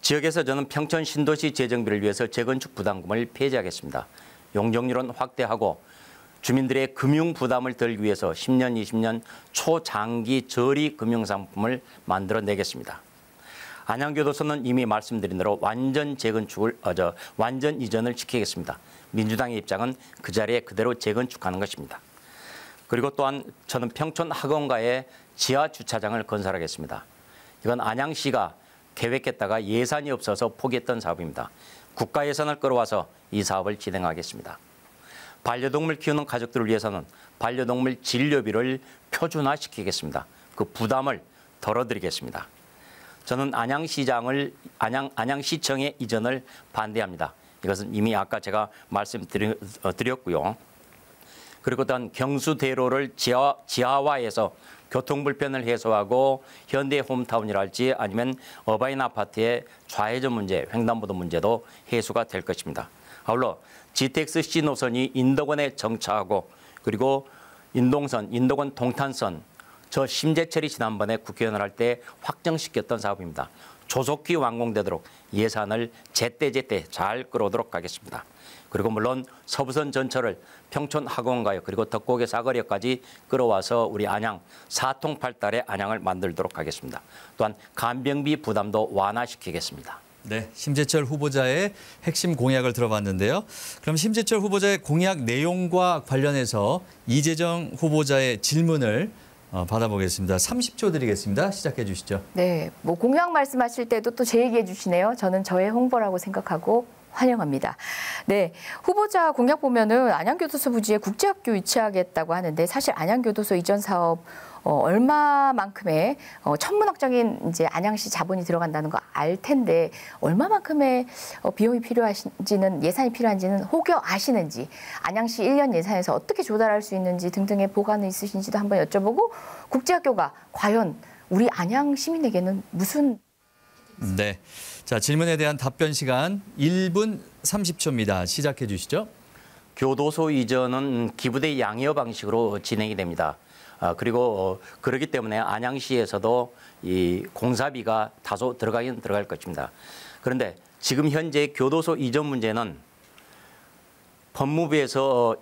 지역에서 저는 평촌 신도시 재정비를 위해서 재건축 부담금을 폐지하겠습니다. 용적률은 확대하고 주민들의 금융 부담을 덜기 위해서 10년, 20년 초장기 저리 금융상품을 만들어내겠습니다. 안양교도소는 이미 말씀드린 대로 완전 이전을 지키겠습니다. 민주당의 입장은 그 자리에 그대로 재건축하는 것입니다. 그리고 또한 저는 평촌 학원가에 지하 주차장을 건설하겠습니다. 이건 안양시가 계획했다가 예산이 없어서 포기했던 사업입니다. 국가 예산을 끌어와서 이 사업을 진행하겠습니다. 반려동물 키우는 가족들을 위해서는 반려동물 진료비를 표준화시키겠습니다. 그 부담을 덜어드리겠습니다. 저는 안양시청의 이전을 반대합니다. 이것은 이미 아까 제가 말씀드렸고요. 그리고 또한 경수대로를 지하화해서 교통불편을 해소하고 현대 홈타운이랄지 아니면 어바인 아파트의 좌회전 문제, 횡단보도 문제도 해소가 될 것입니다. 아울러 GTX-C 노선이 인덕원에 정차하고 그리고 인덕원 동탄선, 저 심재철이 지난번에 국회의원을 할 때 확정시켰던 사업입니다. 조속히 완공되도록 예산을 제때제때 잘 끌어오도록 하겠습니다. 그리고 물론 서부선 전철을 평촌 학원가역 그리고 덕곡의 사거리역까지 끌어와서 우리 안양 사통팔달의 안양을 만들도록 하겠습니다. 또한 간병비 부담도 완화시키겠습니다. 네, 심재철 후보자의 핵심 공약을 들어봤는데요. 그럼 심재철 후보자의 공약 내용과 관련해서 이재정 후보자의 질문을 받아보겠습니다. 30초 드리겠습니다. 시작해 주시죠. 네, 뭐 공약 말씀하실 때도 또 제 얘기해 주시네요. 저는 저의 홍보라고 생각하고 환영합니다. 네, 후보자 공약 보면은 안양교도소 부지에 국제학교 유치하겠다고 하는데 사실 안양교도소 이전 사업 얼마만큼의 천문학적인 이제 안양시 자본이 들어간다는 거 알 텐데 얼마만큼의 비용이 필요하신지는 예산이 필요한지는 혹여 아시는지 안양시 1년 예산에서 어떻게 조달할 수 있는지 등등의 보관이 있으신지도 한번 여쭤보고 국제학교가 과연 우리 안양 시민에게는 무슨 네, 자 질문에 대한 답변 시간 1분 30초입니다. 시작해 주시죠. 교도소 이전은 기부대 양여 방식으로 진행이 됩니다. 그리고 그렇기 때문에 안양시에서도 이 공사비가 다소 들어가긴 들어갈 것입니다. 그런데 지금 현재 교도소 이전 문제는 법무부에서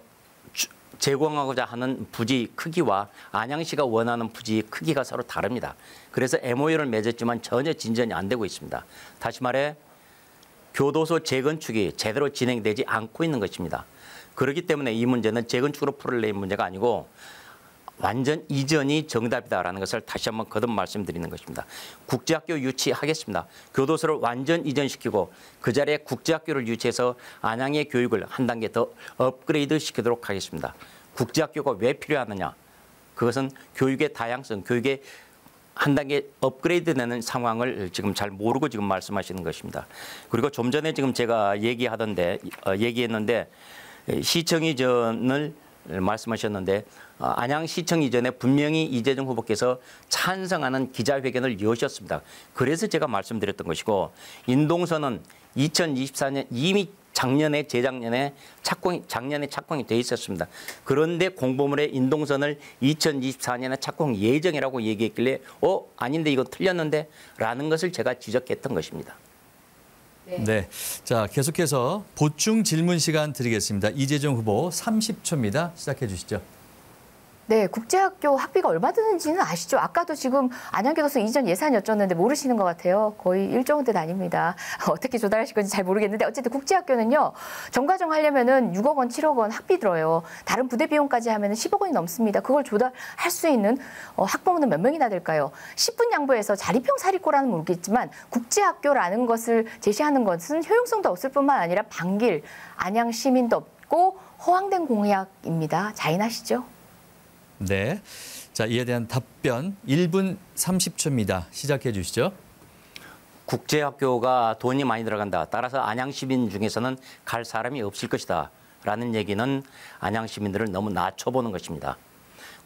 제공하고자 하는 부지 크기와 안양시가 원하는 부지 크기가 서로 다릅니다. 그래서 MOU를 맺었지만 전혀 진전이 안 되고 있습니다. 다시 말해 교도소 재건축이 제대로 진행되지 않고 있는 것입니다. 그렇기 때문에 이 문제는 재건축으로 풀어낼 문제가 아니고 완전 이전이 정답이다라는 것을 다시 한번 거듭 말씀드리는 것입니다. 국제학교 유치하겠습니다. 교도소를 완전 이전시키고 그 자리에 국제학교를 유치해서 안양의 교육을 한 단계 더 업그레이드 시키도록 하겠습니다. 국제학교가 왜 필요하느냐? 그것은 교육의 다양성, 교육의 한 단계 업그레이드 되는 상황을 지금 잘 모르고 지금 말씀하시는 것입니다. 그리고 좀 전에 지금 제가 얘기했는데 시청 이전을 말씀하셨는데 안양시청 이전에 분명히 이재정 후보께서 찬성하는 기자회견을 여셨습니다. 그래서 제가 말씀드렸던 것이고 인동선은 2024년 이미 재작년에 착공이 돼 있었습니다. 그런데 공보물에 인동선을 2024년에 착공 예정이라고 얘기했길래 아닌데 이거 틀렸는데 라는 것을 제가 지적했던 것입니다. 네, 자 계속해서 보충 질문 시간 드리겠습니다. 이재정 후보 30초입니다. 시작해 주시죠. 네, 국제학교 학비가 얼마 드는지는 아시죠? 아까도 지금 안양교도소 이전 예산 여쭸는데 모르시는 것 같아요. 거의 1조 원대 단위입니다. 어떻게 조달하실 건지 잘 모르겠는데 어쨌든 국제학교는요. 전과정 하려면은 6억 원, 7억 원 학비 들어요. 다른 부대 비용까지 하면은 10억 원이 넘습니다. 그걸 조달할 수 있는 학부모는 몇 명이나 될까요? 10분 양보해서 자립형 사립고라는 모르겠지만 국제학교라는 것을 제시하는 것은 효용성도 없을 뿐만 아니라 반길 안양 시민도 없고 허황된 공약입니다. 자인하시죠? 네, 자 이에 대한 답변 1분 30초입니다. 시작해 주시죠. 국제학교가 돈이 많이 들어간다. 따라서 안양 시민 중에서는 갈 사람이 없을 것이다. 라는 얘기는 안양 시민들을 너무 낮춰보는 것입니다.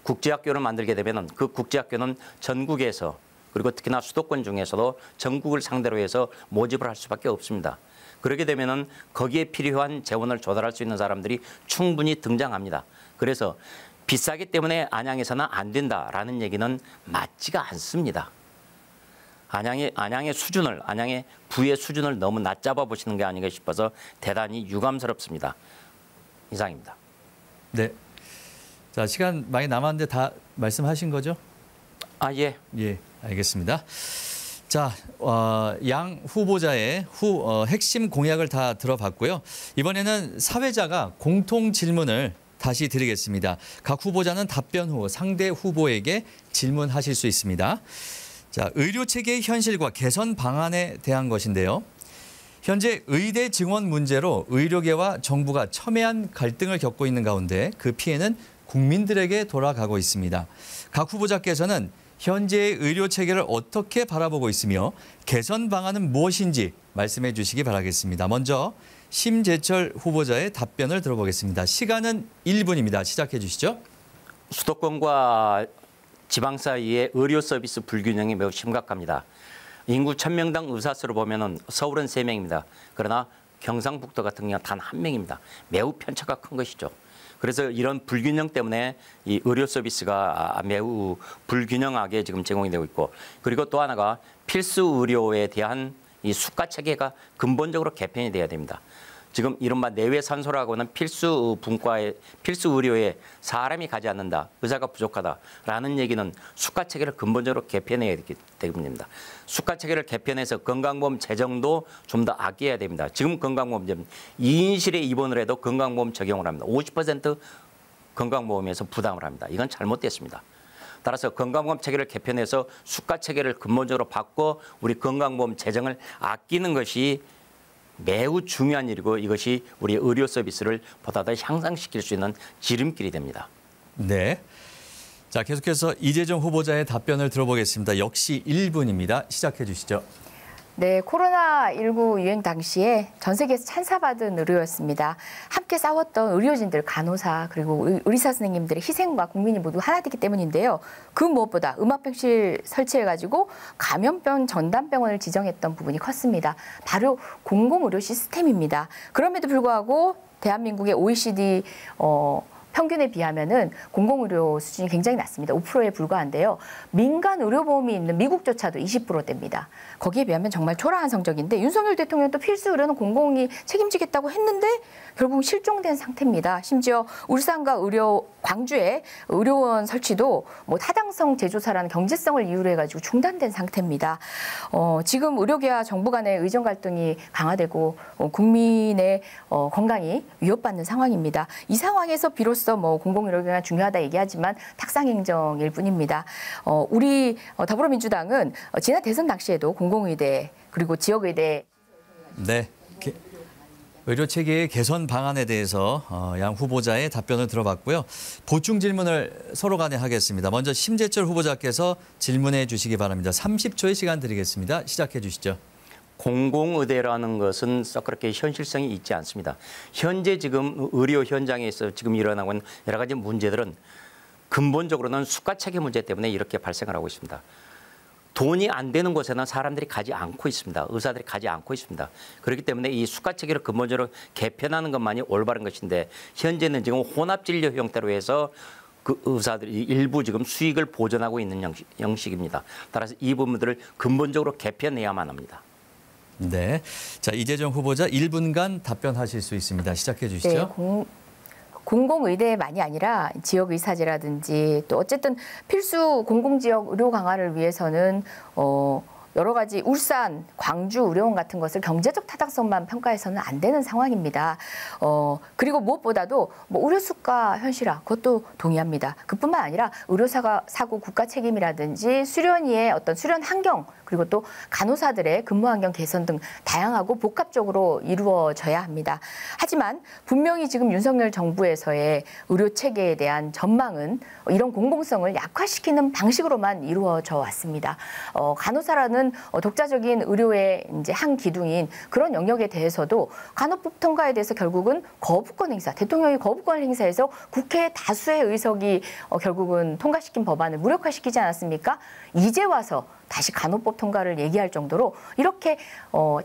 국제학교를 만들게 되면 그 국제학교는 전국에서 그리고 특히나 수도권 중에서도 전국을 상대로 해서 모집을 할 수밖에 없습니다. 그렇게 되면 거기에 필요한 재원을 조달할 수 있는 사람들이 충분히 등장합니다. 그래서 비싸기 때문에 안양에서는 안 된다라는 얘기는 맞지가 않습니다. 안양의 수준을, 안양의 부의 수준을 너무 낮잡아 보시는 게 아닌가 싶어서 대단히 유감스럽습니다. 이상입니다. 네, 자 시간 많이 남았는데 다 말씀하신 거죠? 예. 예, 알겠습니다. 자, 양 후보자의 핵심 공약을 다 들어봤고요. 이번에는 사회자가 공통 질문을 다시 드리겠습니다. 각 후보자는 답변 후 상대 후보에게 질문하실 수 있습니다. 자, 의료체계의 현실과 개선 방안에 대한 것인데요. 현재 의대 증원 문제로 의료계와 정부가 첨예한 갈등을 겪고 있는 가운데 그 피해는 국민들에게 돌아가고 있습니다. 각 후보자께서는 현재의 의료체계를 어떻게 바라보고 있으며 개선 방안은 무엇인지 말씀해 주시기 바라겠습니다. 먼저 심재철 후보자의 답변을 들어보겠습니다. 시간은 1분입니다. 시작해 주시죠. 수도권과 지방 사이의 의료 서비스 불균형이 매우 심각합니다. 인구 1000명당 의사 수로 보면 서울은 3명입니다. 그러나 경상북도 같은 경우는 단 1명입니다. 매우 편차가 큰 것이죠. 그래서 이런 불균형 때문에 이 의료 서비스가 매우 불균형하게 지금 제공이 되고 있고, 그리고 또 하나가 필수 의료에 대한 이 수가 체계가 근본적으로 개편이 돼야 됩니다. 지금 이른바 내외 산소라고 하는 필수 의료에 사람이 가지 않는다, 의사가 부족하다라는 얘기는 수가 체계를 근본적으로 개편해야 되기 때문입니다. 수가 체계를 개편해서 건강보험 재정도 좀 더 아껴야 됩니다. 지금 건강보험 2인실에 입원을 해도 건강보험 적용을 합니다. 50% 건강보험에서 부담을 합니다. 이건 잘못됐습니다. 따라서 건강보험 체계를 개편해서 수가 체계를 근본적으로 바꿔 우리 건강보험 재정을 아끼는 것이 매우 중요한 일이고, 이것이 우리 의료 서비스를 보다 더 향상시킬 수 있는 지름길이 됩니다. 네. 자, 계속해서 이재정 후보자의 답변을 들어보겠습니다. 역시 1분입니다. 시작해 주시죠. 네, 코로나19 유행 당시에 전 세계에서 찬사받은 의료였습니다. 함께 싸웠던 의료진들, 간호사, 그리고 의사 선생님들의 희생과 국민이 모두 하나 되기 때문인데요. 그 무엇보다 음압병실 설치해가지고 감염병 전담병원을 지정했던 부분이 컸습니다. 바로 공공의료 시스템입니다. 그럼에도 불구하고 대한민국의 OECD 평균에 비하면은 공공의료 수준이 굉장히 낮습니다. 5%에 불과한데요. 민간 의료보험이 있는 미국조차도 20%대입니다. 거기에 비하면 정말 초라한 성적인데, 윤석열 대통령도 필수 의료는 공공이 책임지겠다고 했는데 결국 실종된 상태입니다. 심지어 울산과 광주에 의료원 설치도 뭐 타당성 재조사라는 경제성을 이유로 해가지고 중단된 상태입니다. 지금 의료계와 정부 간의 의정 갈등이 강화되고 국민의 건강이 위협받는 상황입니다. 이 상황에서 비로소 뭐 공공의료가 중요하다 얘기하지만 탁상행정일 뿐입니다. 우리 더불어민주당은 지난 대선 당시에도 공공의대 그리고 지역의대 네. 의료 체계의 개선 방안에 대해서 양 후보자의 답변을 들어봤고요. 보충 질문을 서로 간에 하겠습니다. 먼저 심재철 후보자께서 질문해 주시기 바랍니다. 30초의 시간 드리겠습니다. 시작해 주시죠. 공공의대라는 것은 썩 그렇게 현실성이 있지 않습니다. 현재 지금 의료 현장에서 지금 일어나고 있는 여러 가지 문제들은 근본적으로는 수가 체계 문제 때문에 이렇게 발생을 하고 있습니다. 돈이 안 되는 곳에는 사람들이 가지 않고 있습니다. 의사들이 가지 않고 있습니다. 그렇기 때문에 이 수가 체계를 근본적으로 개편하는 것만이 올바른 것인데, 현재는 지금 혼합진료 형태로 해서 그 의사들이 일부 지금 수익을 보전하고 있는 형식입니다. 따라서 이 부분들을 근본적으로 개편해야만 합니다. 네. 자, 이재정 후보자 1분간 답변하실 수 있습니다. 시작해 주시죠. 네, 공공의대만이 아니라 지역의사제라든지 또 어쨌든 필수 공공지역 의료 강화를 위해서는 여러 가지 울산, 광주 의료원 같은 것을 경제적 타당성만 평가해서는 안 되는 상황입니다. 그리고 무엇보다도 뭐 의료 수가 현실화, 그것도 동의합니다. 그뿐만 아니라 의료사고 국가 책임이라든지 수련의의 어떤 수련 환경, 그리고 또 간호사들의 근무 환경 개선 등 다양하고 복합적으로 이루어져야 합니다. 하지만 분명히 지금 윤석열 정부에서의 의료 체계에 대한 전망은 이런 공공성을 약화시키는 방식으로만 이루어져 왔습니다. 간호사라는 독자적인 의료의 이제 한 기둥인 그런 영역에 대해서도 간호법 통과에 대해서 결국은 거부권 행사, 대통령이 거부권 행사해서 국회 다수의 의석이 결국은 통과시킨 법안을 무력화시키지 않았습니까? 이제 와서 다시 간호법 통과를 얘기할 정도로 이렇게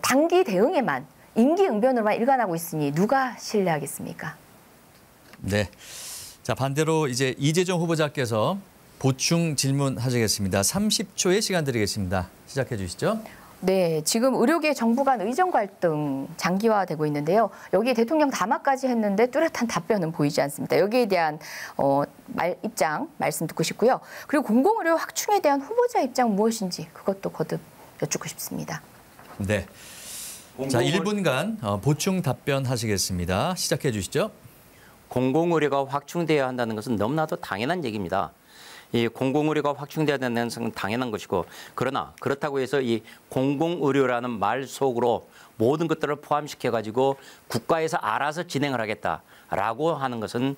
단기 대응에만 임기응변으로만 일관하고 있으니 누가 신뢰하겠습니까? 네. 자, 반대로 이제 이재정 후보자께서 보충 질문하시겠습니다. 30초의 시간 드리겠습니다. 시작해 주시죠. 네, 지금 의료계 정부 간 의정 갈등 장기화되고 있는데요. 여기 대통령 담화까지 했는데 뚜렷한 답변은 보이지 않습니다. 여기에 대한 말씀 듣고 싶고요. 그리고 공공의료 확충에 대한 후보자 입장 무엇인지 그것도 거듭 여쭙고 싶습니다. 네. 자, 1분간 보충 답변하시겠습니다. 시작해 주시죠. 공공의료가 확충돼야 한다는 것은 너무나도 당연한 얘기입니다. 이 공공의료가 확충돼야 된다는 것은 당연한 것이고, 그러나 그렇다고 해서 이 공공의료라는 말 속으로 모든 것들을 포함시켜가지고 국가에서 알아서 진행을 하겠다라고 하는 것은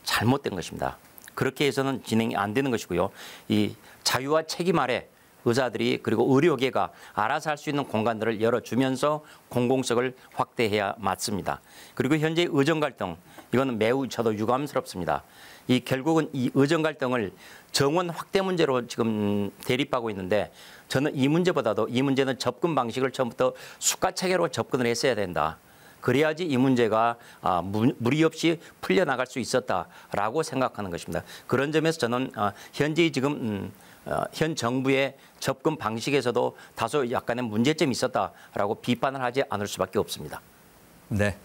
잘못된 것입니다. 그렇게 해서는 진행이 안 되는 것이고요. 이 자유와 책임 아래 의사들이 그리고 의료계가 알아서 할 수 있는 공간들을 열어주면서 공공성을 확대해야 맞습니다. 그리고 현재 의정 갈등 이거는 매우 저도 유감스럽습니다. 이 결국은 이 의정 갈등을 정원 확대 문제로 지금 대립하고 있는데 저는 이 문제보다도 이 문제는 접근 방식을 처음부터 수가체계로 접근을 했어야 된다. 그래야지 이 문제가 무리 없이 풀려나갈 수 있었다라고 생각하는 것입니다. 그런 점에서 저는 현재 지금 현 정부의 접근 방식에서도 다소 약간의 문제점이 있었다라고 비판을 하지 않을 수밖에 없습니다. 네.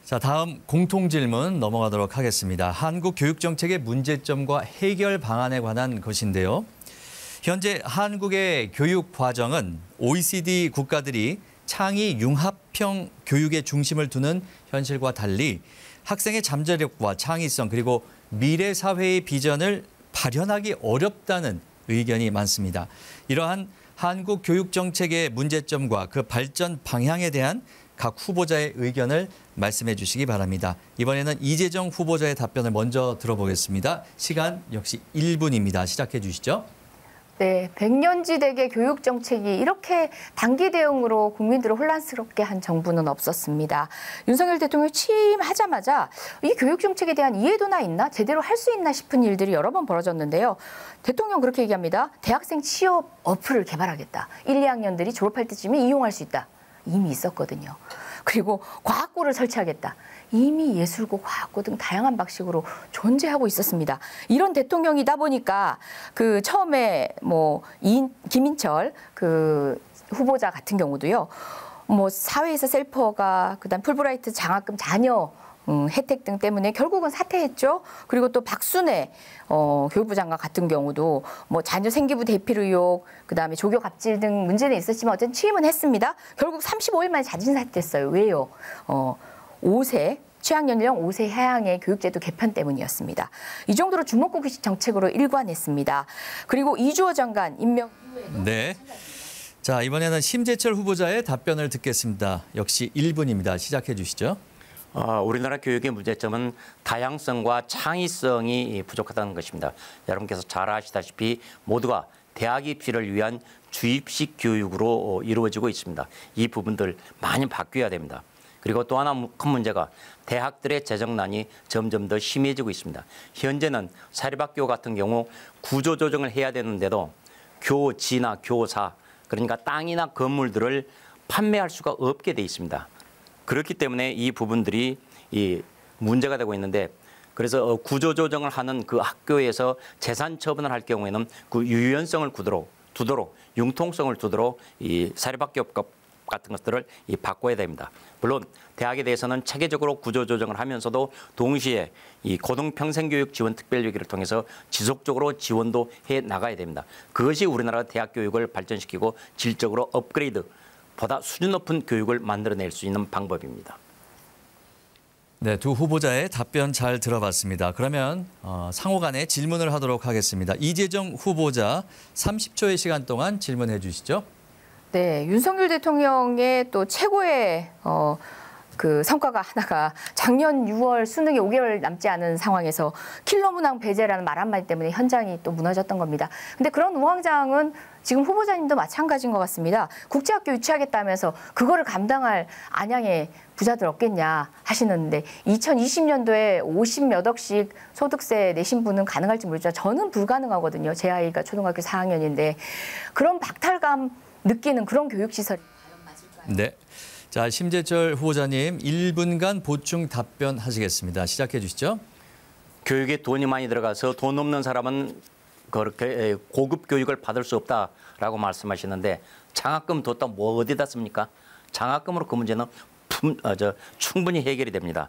자, 다음 공통 질문 넘어가도록 하겠습니다. 한국 교육 정책의 문제점과 해결 방안에 관한 것인데요. 현재 한국의 교육 과정은 OECD 국가들이 창의 융합형 교육의 중심을 두는 현실과 달리 학생의 잠재력과 창의성 그리고 미래 사회의 비전을 발현하기 어렵다는 의견이 많습니다. 이러한 한국 교육 정책의 문제점과 그 발전 방향에 대한 각 후보자의 의견을 말씀해 주시기 바랍니다. 이번에는 이재정 후보자의 답변을 먼저 들어보겠습니다. 시간 역시 1분입니다. 시작해 주시죠. 네, 백년지대계 교육 정책이 이렇게 단기 대응으로 국민들을 혼란스럽게 한 정부는 없었습니다. 윤석열 대통령이 취임하자마자 이 교육 정책에 대한 이해도나 있나? 제대로 할 수 있나 싶은 일들이 여러 번 벌어졌는데요. 대통령 그렇게 얘기합니다. 대학생 취업 어플을 개발하겠다. 1, 2학년들이 졸업할 때쯤에 이용할 수 있다. 이미 있었거든요. 그리고 과학고를 설치하겠다. 이미 예술고, 과학고 등 다양한 방식으로 존재하고 있었습니다. 이런 대통령이다 보니까 그 처음에 김인철 그 후보자 같은 경우도요. 사회에서 셀프허가, 그다음 풀브라이트 장학금 자녀 혜택 등 때문에 결국은 사퇴했죠. 그리고 또 박순애 교육부 장관 같은 경우도 자녀 생기부 대필 의혹, 그다음에 조교 갑질 등 문제는 있었지만 어쨌든 취임은 했습니다. 결국 35일 만에 자진 사퇴했어요. 왜요? 5세 취학연령 5세 하향의 교육제도 개편 때문이었습니다. 이 정도로 주먹구구식 정책으로 일관했습니다. 그리고 이주호 장관 임명 이후에도 네. 자, 이번에는 심재철 후보자의 답변을 듣겠습니다. 역시 1분입니다. 시작해 주시죠. 우리나라 교육의 문제점은 다양성과 창의성이 부족하다는 것입니다. 여러분께서 잘 아시다시피 모두가 대학 입시를 위한 주입식 교육으로 이루어지고 있습니다. 이 부분들 많이 바뀌어야 됩니다. 그리고 또 하나 큰 문제가 대학들의 재정난이 점점 더 심해지고 있습니다. 현재는 사립학교 같은 경우 구조조정을 해야 되는데도 교지나 교사, 그러니까 땅이나 건물들을 판매할 수가 없게 돼 있습니다. 그렇기 때문에 이 부분들이 문제가 되고 있는데, 그래서 구조조정을 하는 그 학교에서 재산 처분을 할 경우에는 그 유연성을 두도록 융통성을 두도록 이 사립학교 같은 것들을 바꿔야 됩니다. 물론 대학에 대해서는 체계적으로 구조조정을 하면서도 동시에 이 고등평생교육 지원 특별위기를 통해서 지속적으로 지원도 해 나가야 됩니다. 그것이 우리나라 대학 교육을 발전시키고 질적으로 업그레이드, 보다 수준 높은 교육을 만들어낼 수 있는 방법입니다. 네, 두 후보자의 답변 잘 들어봤습니다. 그러면 상호 간에 질문을 하도록 하겠습니다. 이재정 후보자 30초의 시간 동안 질문해 주시죠. 네, 윤석열 대통령의 또 최고의 그 성과가 하나가 작년 6월 수능이 5개월 남지 않은 상황에서 킬러 문항 배제라는 말 한마디 때문에 현장이 또 무너졌던 겁니다. 근데 그런 우왕좌왕은 지금 후보자님도 마찬가지인 것 같습니다. 국제학교 유치하겠다면서 그거를 감당할 안양의 부자들 없겠냐 하시는데 2020년도에 50몇 억씩 소득세 내신 분은 가능할지 모르지만 저는 불가능하거든요. 제 아이가 초등학교 4학년인데 그런 박탈감 느끼는 그런 교육시설이 과연 맞을까요? 네. 자, 심재철 후보자님 1분간 보충 답변하시겠습니다. 시작해 주시죠. 교육에 돈이 많이 들어가서 돈 없는 사람은 그렇게 고급 교육을 받을 수 없다라고 말씀하시는데 장학금 뒀다 뭐 어디다 씁니까? 장학금으로 그 문제는 충분히 해결이 됩니다.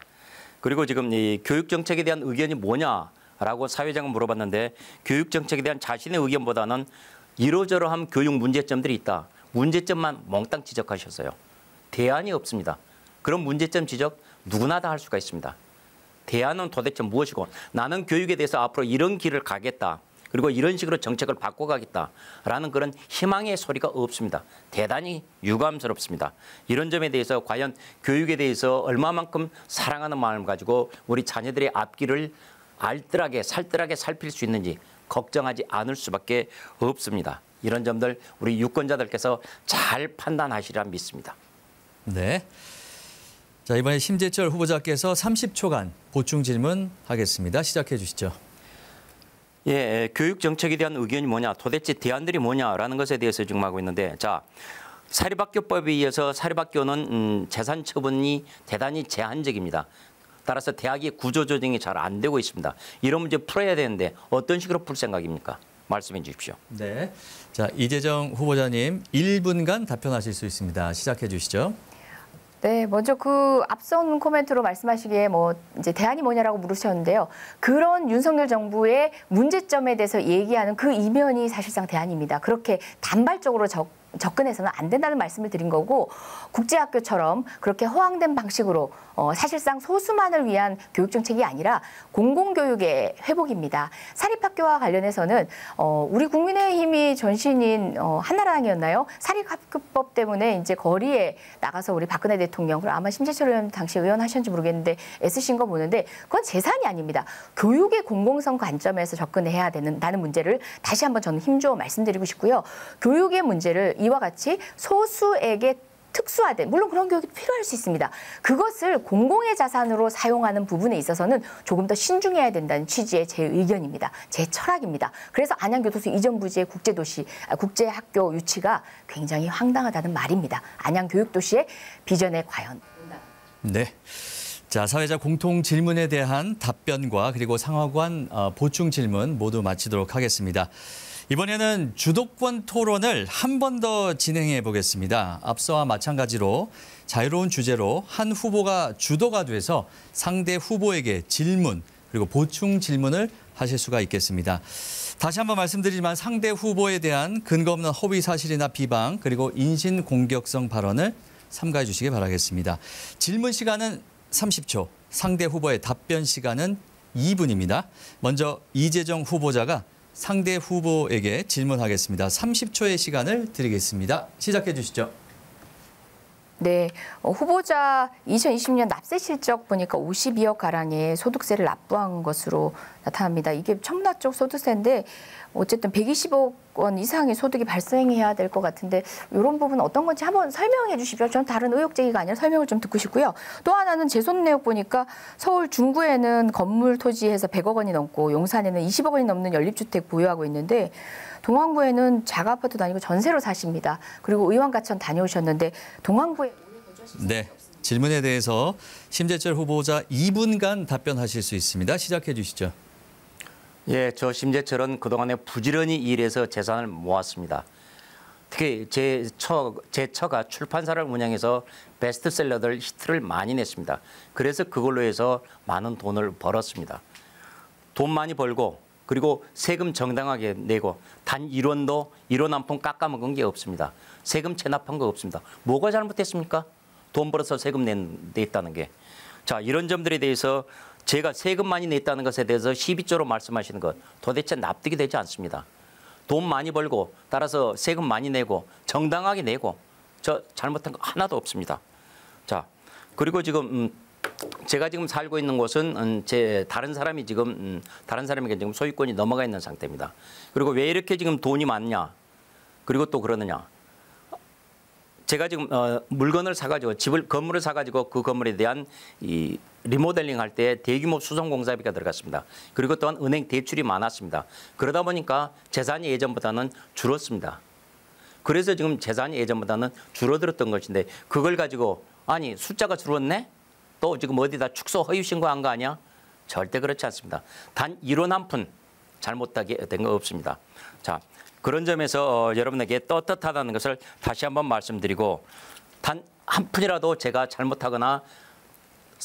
그리고 지금 이 교육 정책에 대한 의견이 뭐냐라고 사회자가 물어봤는데 교육 정책에 대한 자신의 의견보다는 이러저러한 교육 문제점들이 있다. 문제점만 몽땅 지적하셨어요. 대안이 없습니다. 그런 문제점 지적 누구나 다 할 수가 있습니다. 대안은 도대체 무엇이고 나는 교육에 대해서 앞으로 이런 길을 가겠다. 그리고 이런 식으로 정책을 바꿔가겠다라는 그런 희망의 소리가 없습니다. 대단히 유감스럽습니다. 이런 점에 대해서 과연 교육에 대해서 얼마만큼 사랑하는 마음을 가지고 우리 자녀들의 앞길을 알뜰하게 살뜰하게 살필 수 있는지 걱정하지 않을 수밖에 없습니다. 이런 점들 우리 유권자들께서 잘 판단하시리라 믿습니다. 네. 자, 이번에 심재철 후보자께서 30초간 보충 질문하겠습니다. 시작해 주시죠. 예, 교육 정책에 대한 의견이 뭐냐, 도대체 대안들이 뭐냐라는 것에 대해서 지금 하고 있는데, 자, 사립학교법에 의해서 사립학교는 재산 처분이 대단히 제한적입니다. 따라서 대학의 구조 조정이 잘 안 되고 있습니다. 이런 문제 풀어야 되는데 어떤 식으로 풀 생각입니까? 말씀해 주십시오. 네. 자, 이재정 후보자님 1분간 답변하실 수 있습니다. 시작해 주시죠. 네, 먼저 그 앞선 코멘트로 말씀하시기에 뭐 이제 대안이 뭐냐라고 물으셨는데요. 그런 윤석열 정부의 문제점에 대해서 얘기하는 그 이면이 사실상 대안입니다. 그렇게 단발적으로 접근해서는 안 된다는 말씀을 드린 거고, 국제학교처럼 그렇게 허황된 방식으로 사실상 소수만을 위한 교육 정책이 아니라 공공교육의 회복입니다. 사립학교와 관련해서는 우리 국민의힘이 전신인 한나라당이었나요? 사립학교법 때문에 이제 거리에 나가서 우리 박근혜 대통령, 그리고 아마 심재철 의원 당시 의원 하셨는지 모르겠는데 애쓰신 거 보는데 그건 재산이 아닙니다. 교육의 공공성 관점에서 접근해야 된다는 문제를 다시 한번 저는 힘주어 말씀드리고 싶고요. 교육의 문제를 이와 같이 소수에게 특수화된, 물론 그런 교육이 필요할 수 있습니다. 그것을 공공의 자산으로 사용하는 부분에 있어서는 조금 더 신중해야 된다는 취지의 제 의견입니다. 제 철학입니다. 그래서 안양교도소 이전 부지의 국제학교 유치가 굉장히 황당하다는 말입니다. 안양교육도시의 비전에 과연. 네. 자, 사회자 공통 질문에 대한 답변과 그리고 상하관 보충 질문 모두 마치도록 하겠습니다. 이번에는 주도권 토론을 한 번 더 진행해 보겠습니다. 앞서와 마찬가지로 자유로운 주제로 한 후보가 주도가 돼서 상대 후보에게 질문 그리고 보충 질문을 하실 수가 있겠습니다. 다시 한번 말씀드리지만 상대 후보에 대한 근거 없는 허위 사실이나 비방 그리고 인신 공격성 발언을 삼가해 주시기 바라겠습니다. 질문 시간은 30초, 상대 후보의 답변 시간은 2분입니다. 먼저 이재정 후보자가 상대 후보에게 질문하겠습니다. 30초의 시간을 드리겠습니다. 시작해 주시죠. 네, 후보자 2020년 납세 실적 보니까 52억 가량의 소득세를 납부한 것으로 나타납니다. 이게 청라쪽 소득세인데 어쨌든 120억 원 이상의 소득이 발생해야 될 것 같은데 이런 부분 어떤 건지 한번 설명해 주십시오. 저는 다른 의혹 제기가 아니라 설명을 좀 듣고 싶고요. 또 하나는 재손 내역 보니까 서울 중구에는 건물 토지에서 100억 원이 넘고 용산에는 20억 원이 넘는 연립주택 보유하고 있는데 동안구에는 자가아파트도 아니고 전세로 사십니다. 그리고 의왕가천 다녀오셨는데 동안구에 네, 질문에 대해서 심재철 후보자 2분간 답변하실 수 있습니다. 시작해 주시죠. 예, 저 심재철은 그동안에 부지런히 일해서 재산을 모았습니다. 특히 제 처가 출판사를 운영해서 베스트셀러들 히트를 많이 냈습니다. 그래서 그걸로 해서 많은 돈을 벌었습니다. 돈 많이 벌고 그리고 세금 정당하게 내고 단 1원도 1원 한 푼 깎아먹은 게 없습니다. 세금 체납한 거 없습니다. 뭐가 잘못됐습니까? 돈 벌어서 세금 냈다는 게. 자, 이런 점들에 대해서 제가 세금 많이 냈다는 것에 대해서 12조로 말씀하시는 것 도대체 납득이 되지 않습니다. 돈 많이 벌고 따라서 세금 많이 내고 정당하게 내고 저 잘못한 거 하나도 없습니다. 자, 그리고 지금 제가 지금 살고 있는 곳은 다른 사람에게 지금 소유권이 넘어가 있는 상태입니다. 그리고 왜 이렇게 지금 돈이 많냐? 그리고 또 그러느냐? 제가 지금 물건을 사가지고 건물을 사가지고 그 건물에 대한 이 리모델링 할 때 대규모 수송 공사비가 들어갔습니다. 그리고 또한 은행 대출이 많았습니다. 그러다 보니까 재산이 예전보다는 줄었습니다. 그래서 지금 재산이 예전보다는 줄어들었던 것인데 그걸 가지고 아니 숫자가 줄었네? 또 지금 어디다 축소 허위 신고한 거 아니야? 절대 그렇지 않습니다. 단 1원 한 푼 잘못하게 된 거 없습니다. 자, 그런 점에서 여러분에게 떳떳하다는 것을 다시 한번 말씀드리고 단 한 푼이라도 제가 잘못하거나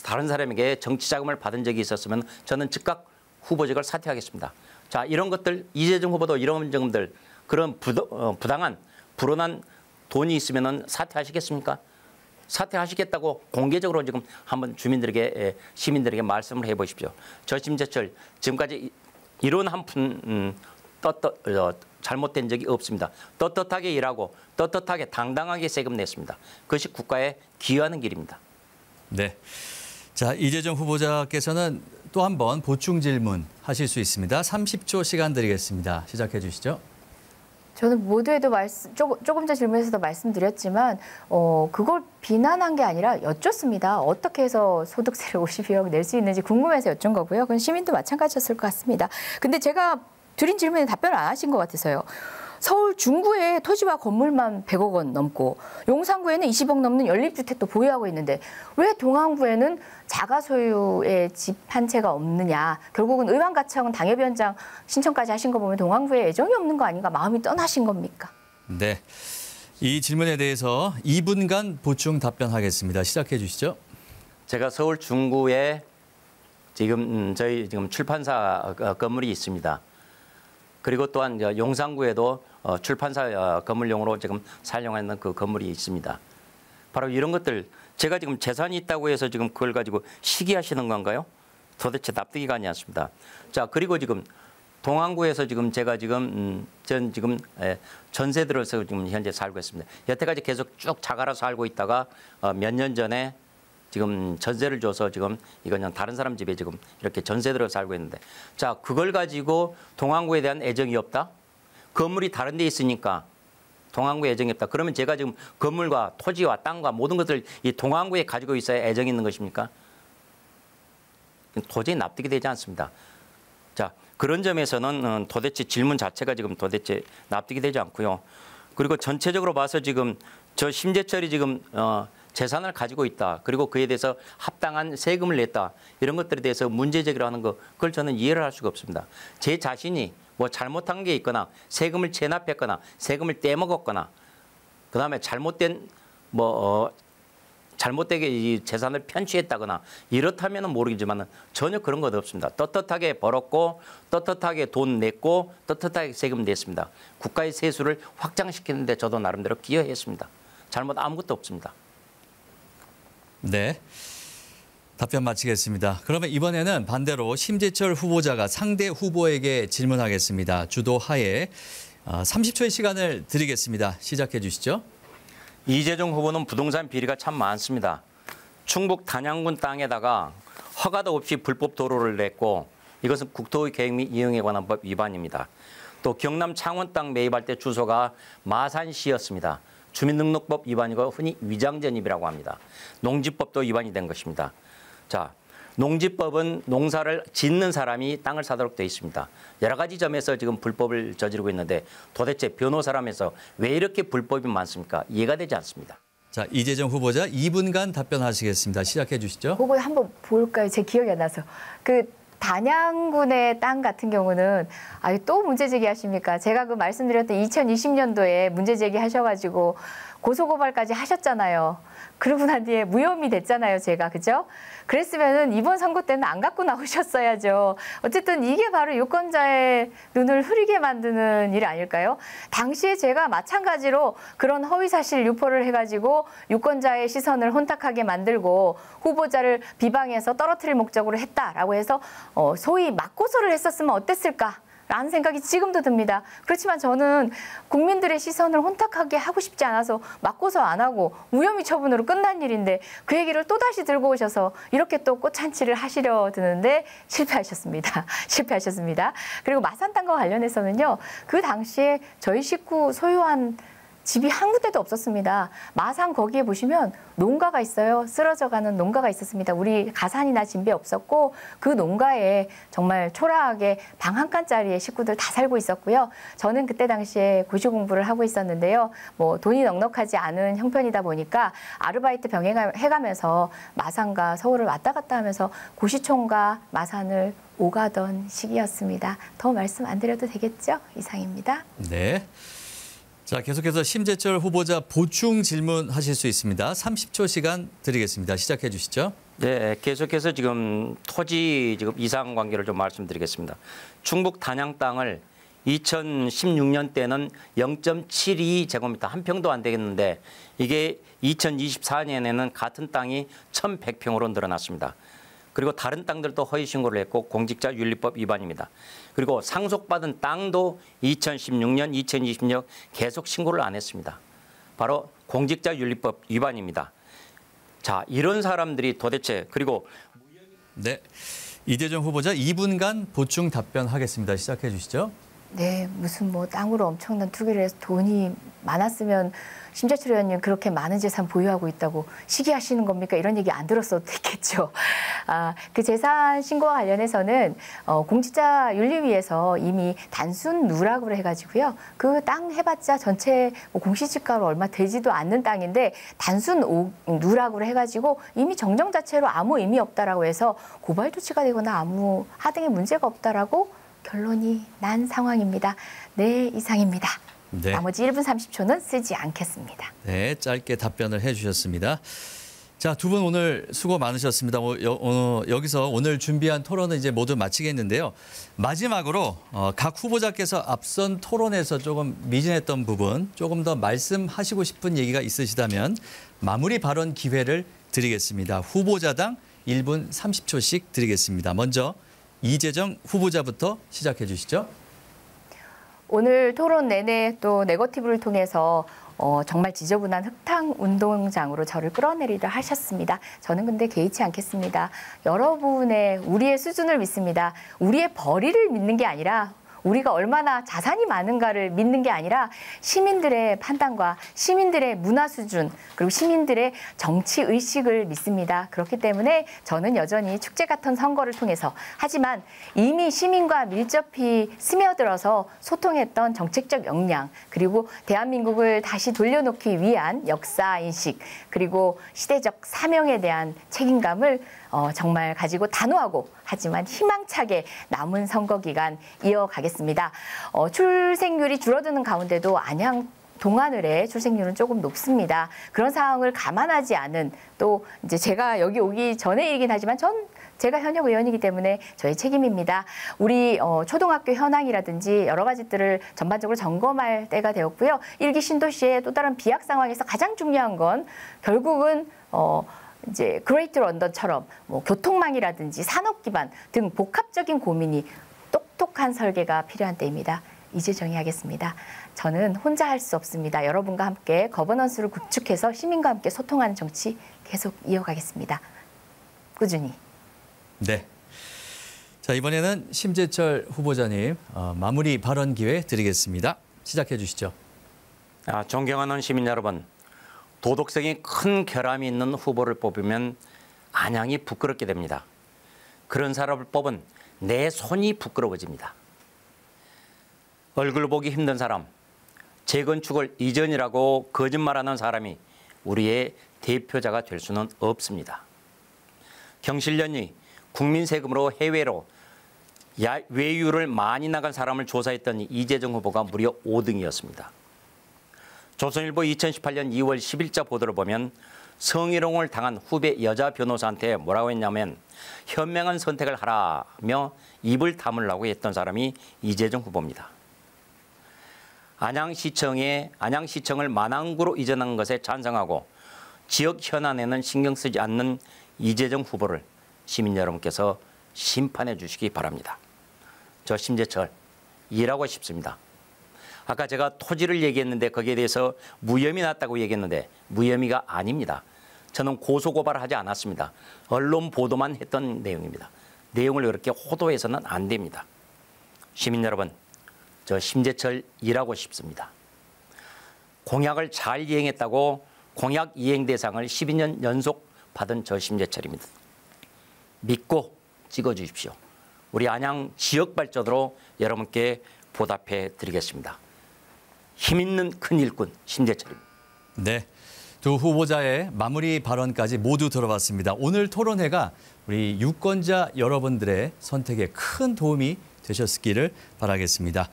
다른 사람에게 정치 자금을 받은 적이 있었으면 저는 즉각 후보직을 사퇴하겠습니다. 자, 이런 것들 이재정 후보도 이런 점들 그런 부당한 불온한 돈이 있으면 사퇴하시겠습니까? 사퇴하시겠다고 공개적으로 지금 한번 시민들에게 말씀을 해보십시오. 저 심재철 지금까지 이런 한 푼 잘못된 적이 없습니다. 떳떳하게 일하고 떳떳하게 당당하게 세금 냈습니다. 그것이 국가에 기여하는 길입니다. 네. 자, 이재정 후보자께서는 또 한 번 보충 질문 하실 수 있습니다. 30초 시간 드리겠습니다. 시작해 주시죠. 저는 모두에도 조금 전 질문에서도 말씀드렸지만 그걸 비난한 게 아니라 여쭙습니다. 어떻게 해서 소득세를 52억 낼 수 있는지 궁금해서 여쭌 거고요. 그건 시민도 마찬가지였을 것 같습니다. 근데 제가 드린 질문에 답변을 안 하신 것 같아서요. 서울 중구에 토지와 건물만 100억 원 넘고 용산구에는 20억 넘는 연립주택도 보유하고 있는데 왜 동안구에는 자가 소유의 집 한 채가 없느냐. 결국은 의왕가청 당협위원장 신청까지 하신 거 보면 동안구에 애정이 없는 거 아닌가, 마음이 떠나신 겁니까? 네. 이 질문에 대해서 2분간 보충 답변하겠습니다. 시작해 주시죠. 제가 서울 중구에 지금 저희 지금 출판사 건물이 있습니다. 그리고 또한 용산구에도 출판사 건물용으로 지금 사용하는 그 건물이 있습니다. 바로 이런 것들, 제가 지금 재산이 있다고 해서 지금 그걸 가지고 시기하시는 건가요? 도대체 납득이 가지 않습니다. 자, 그리고 지금 동안구에서 지금 제가 지금 전 지금 전세 들어서 지금 현재 살고 있습니다. 여태까지 계속 쭉 자가로 살고 있다가 몇 년 전에 지금 전세를 줘서 지금 이건 다른 사람 집에 지금 이렇게 전세 들어 살고 있는데, 자, 그걸 가지고 동안구에 대한 애정이 없다? 건물이 다른 데 있으니까 동안구에 애정이 없다. 그러면 제가 지금 건물과 토지와 땅과 모든 것을 이 동안구에 가지고 있어야 애정이 있는 것입니까? 도저히 납득이 되지 않습니다. 자, 그런 점에서는 도대체 질문 자체가 지금 도대체 납득이 되지 않고요. 그리고 전체적으로 봐서 지금 저 심재철이 지금 재산을 가지고 있다. 그리고 그에 대해서 합당한 세금을 냈다. 이런 것들에 대해서 문제 제기를 하는 거, 그걸 저는 이해를 할 수가 없습니다. 제 자신이 뭐 잘못한 게 있거나 세금을 체납했거나 세금을 떼먹었거나 그다음에 잘못되게 이 재산을 편취했다거나 이렇다면 모르겠지만 전혀 그런 것 없습니다. 떳떳하게 벌었고 떳떳하게 돈 냈고 떳떳하게 세금 냈습니다. 국가의 세수를 확장시키는데 저도 나름대로 기여했습니다. 잘못 아무것도 없습니다. 네. 답변 마치겠습니다. 그러면 이번에는 반대로 심재철 후보자가 상대 후보에게 질문하겠습니다. 주도하에 30초의 시간을 드리겠습니다. 시작해 주시죠. 이재정 후보는 부동산 비리가 참 많습니다. 충북 단양군 땅에다가 허가도 없이 불법 도로를 냈고 이것은 국토계획 및 이용에 관한 법 위반입니다. 또 경남 창원 땅 매입할 때 주소가 마산시였습니다. 주민등록법 위반이고 흔히 위장전입이라고 합니다. 농지법도 위반이 된 것입니다. 자, 농지법은 농사를 짓는 사람이 땅을 사도록 되어 있습니다. 여러 가지 점에서 지금 불법을 저지르고 있는데 도대체 변호사라면서 왜 이렇게 불법이 많습니까? 이해가 되지 않습니다. 자, 이재정 후보자 2분간 답변하시겠습니다. 시작해 주시죠. 그거 한번 볼까요? 제 기억이 안 나서. 단양군의 땅 같은 경우는 또 문제 제기하십니까? 제가 말씀드렸던 2020년도에 문제 제기하셔가지고 고소고발까지 하셨잖아요. 그러고 난 뒤에 무혐의 됐잖아요, 제가. 그죠? 그랬으면은 이번 선거 때는 안 갖고 나오셨어야죠. 어쨌든 이게 바로 유권자의 눈을 흐리게 만드는 일 아닐까요? 당시에 제가 마찬가지로 그런 허위사실 유포를 해가지고 유권자의 시선을 혼탁하게 만들고 후보자를 비방해서 떨어뜨릴 목적으로 했다라고 해서 소위 맞고소를 했었으면 어땠을까? 라는 생각이 지금도 듭니다. 그렇지만 저는 국민들의 시선을 혼탁하게 하고 싶지 않아서 맞고서 안 하고 무혐의 처분으로 끝난 일인데 그 얘기를 또다시 들고 오셔서 이렇게 또 꽃잔치를 하시려 드는데 실패하셨습니다. 실패하셨습니다. 그리고 마산 땅과 관련해서는요. 그 당시에 저희 식구 소유한 집이 한 군데도 없었습니다. 마산 거기에 보시면 농가가 있어요. 쓰러져가는 농가가 있었습니다. 우리 가산이나 진배 없었고 그 농가에 정말 초라하게 방 한 칸짜리의 식구들 다 살고 있었고요. 저는 그때 당시에 고시 공부를 하고 있었는데요. 돈이 넉넉하지 않은 형편이다 보니까 아르바이트 병행해가면서 마산과 서울을 왔다 갔다 하면서 고시촌과 마산을 오가던 시기였습니다. 더 말씀 안 드려도 되겠죠? 이상입니다. 네. 자, 계속해서 심재철 후보자 보충 질문하실 수 있습니다. 30초 시간 드리겠습니다. 시작해 주시죠. 네, 계속해서 지금 토지 지금 이상관계를 좀 말씀드리겠습니다. 충북 단양 땅을 2016년 때는 0.72제곱미터 한 평도 안 되겠는데 이게 2024년에는 같은 땅이 1,100평으로 늘어났습니다. 그리고 다른 땅들도 허위 신고를 했고 공직자윤리법 위반입니다. 그리고 상속받은 땅도 2016년, 2020년 계속 신고를 안 했습니다. 바로 공직자윤리법 위반입니다. 자, 이런 사람들이 도대체 그리고 네, 이재정 후보자 2분간 보충 답변하겠습니다. 시작해 주시죠. 네, 무슨 뭐 땅으로 엄청난 투기를 해서 돈이 많았으면 심재철 의원님 그렇게 많은 재산 보유하고 있다고 시기하시는 겁니까? 이런 얘기 안 들었어도 됐겠죠. 그 재산 신고와 관련해서는 공직자윤리위에서 이미 단순 누락으로 해가지고요. 그 땅 해봤자 전체 뭐 공시지가로 얼마 되지도 않는 땅인데 단순 누락으로 해가지고 이미 정정 자체로 아무 의미 없다라고 해서 고발 조치가 되거나 아무 하등의 문제가 없다라고 결론이 난 상황입니다. 네, 이상입니다. 네. 나머지 1분 30초는 쓰지 않겠습니다. 네, 짧게 답변을 해주셨습니다. 자, 두 분 오늘 수고 많으셨습니다. 여기서 오늘 준비한 토론은 이제 모두 마치겠는데요. 마지막으로 각 후보자께서 앞선 토론에서 조금 미진했던 부분, 조금 더 말씀하시고 싶은 얘기가 있으시다면 마무리 발언 기회를 드리겠습니다. 후보자당 1분 30초씩 드리겠습니다. 먼저 이재정 후보자부터 시작해 주시죠. 오늘 토론 내내 또 네거티브를 통해서 정말 지저분한 흙탕 운동장으로 저를 끌어내리려 하셨습니다. 저는 근데 개의치 않겠습니다. 여러분의 우리의 수준을 믿습니다. 우리의 벌이를 믿는 게 아니라 우리가 얼마나 자산이 많은가를 믿는 게 아니라 시민들의 판단과 시민들의 문화 수준 그리고 시민들의 정치 의식을 믿습니다. 그렇기 때문에 저는 여전히 축제 같은 선거를 통해서 하지만 이미 시민과 밀접히 스며들어서 소통했던 정책적 역량 그리고 대한민국을 다시 돌려놓기 위한 역사인식 그리고 시대적 사명에 대한 책임감을 정말 가지고 단호하고 하지만 희망차게 남은 선거 기간 이어가겠습니다. 출생률이 줄어드는 가운데도 안양 동하늘의 출생률은 조금 높습니다. 그런 상황을 감안하지 않은 또 이제 제가 여기 오기 전에 일이긴 하지만 제가 현역 의원이기 때문에 저의 책임입니다. 우리 초등학교 현황이라든지 여러 가지들을 전반적으로 점검할 때가 되었고요. 1기 신도시의 또 다른 비약 상황에서 가장 중요한 건 결국은 이제 그레이트 런던처럼 뭐 교통망이라든지 산업 기반 등 복합적인 고민이 똑똑한 설계가 필요한 때입니다. 이재정이 하겠습니다. 저는 혼자 할 수 없습니다. 여러분과 함께 거버넌스를 구축해서 시민과 함께 소통하는 정치 계속 이어가겠습니다. 꾸준히. 네. 자, 이번에는 심재철 후보자님 마무리 발언 기회 드리겠습니다. 시작해 주시죠. 존경하는 시민 여러분. 도덕성이 큰 결함이 있는 후보를 뽑으면 안양이 부끄럽게 됩니다. 그런 사람을 뽑은 내 손이 부끄러워집니다. 얼굴 보기 힘든 사람, 재건축을 이전이라고 거짓말하는 사람이 우리의 대표자가 될 수는 없습니다. 경실련이 국민 세금으로 해외로 외유를 많이 나간 사람을 조사했더니 이재정 후보가 무려 5등이었습니다. 조선일보 2018년 2월 10일자 보도를 보면 성희롱을 당한 후배 여자 변호사한테 뭐라고 했냐면 현명한 선택을 하라며 입을 다물라고 했던 사람이 이재정 후보입니다. 안양시청을 만안구로 이전한 것에 찬성하고 지역 현안에는 신경 쓰지 않는 이재정 후보를 시민 여러분께서 심판해 주시기 바랍니다. 저 심재철 일하고 싶습니다. 아까 제가 토지를 얘기했는데 거기에 대해서 무혐의 났다고 얘기했는데 무혐의가 아닙니다. 저는 고소고발을 하지 않았습니다. 언론 보도만 했던 내용입니다. 내용을 그렇게 호도해서는 안 됩니다. 시민 여러분, 저 심재철 일하고 싶습니다. 공약을 잘 이행했다고 공약 이행 대상을 12년 연속 받은 저 심재철입니다. 믿고 찍어주십시오. 우리 안양 지역 발전으로 여러분께 보답해 드리겠습니다. 힘있는 큰 일꾼 심재철입니다. 네, 두 후보자의 마무리 발언까지 모두 들어봤습니다. 오늘 토론회가 우리 유권자 여러분들의 선택에 큰 도움이 되셨기를 바라겠습니다.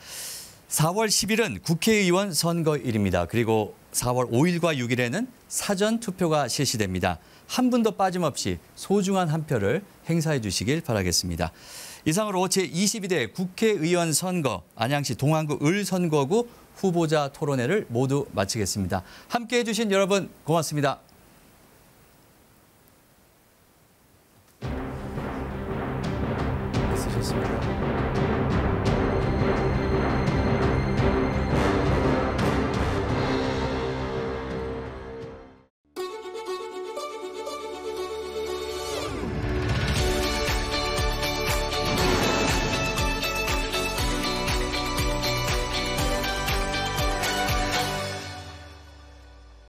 4월 10일은 국회의원 선거일입니다. 그리고 4월 5일과 6일에는 사전 투표가 실시됩니다. 한 분도 빠짐없이 소중한 한 표를 행사해 주시길 바라겠습니다. 이상으로 제22대 국회의원 선거 안양시 동안구 을선거구 후보자 토론회를 모두 마치겠습니다. 함께해 주신 여러분 고맙습니다. 애쓰셨습니다.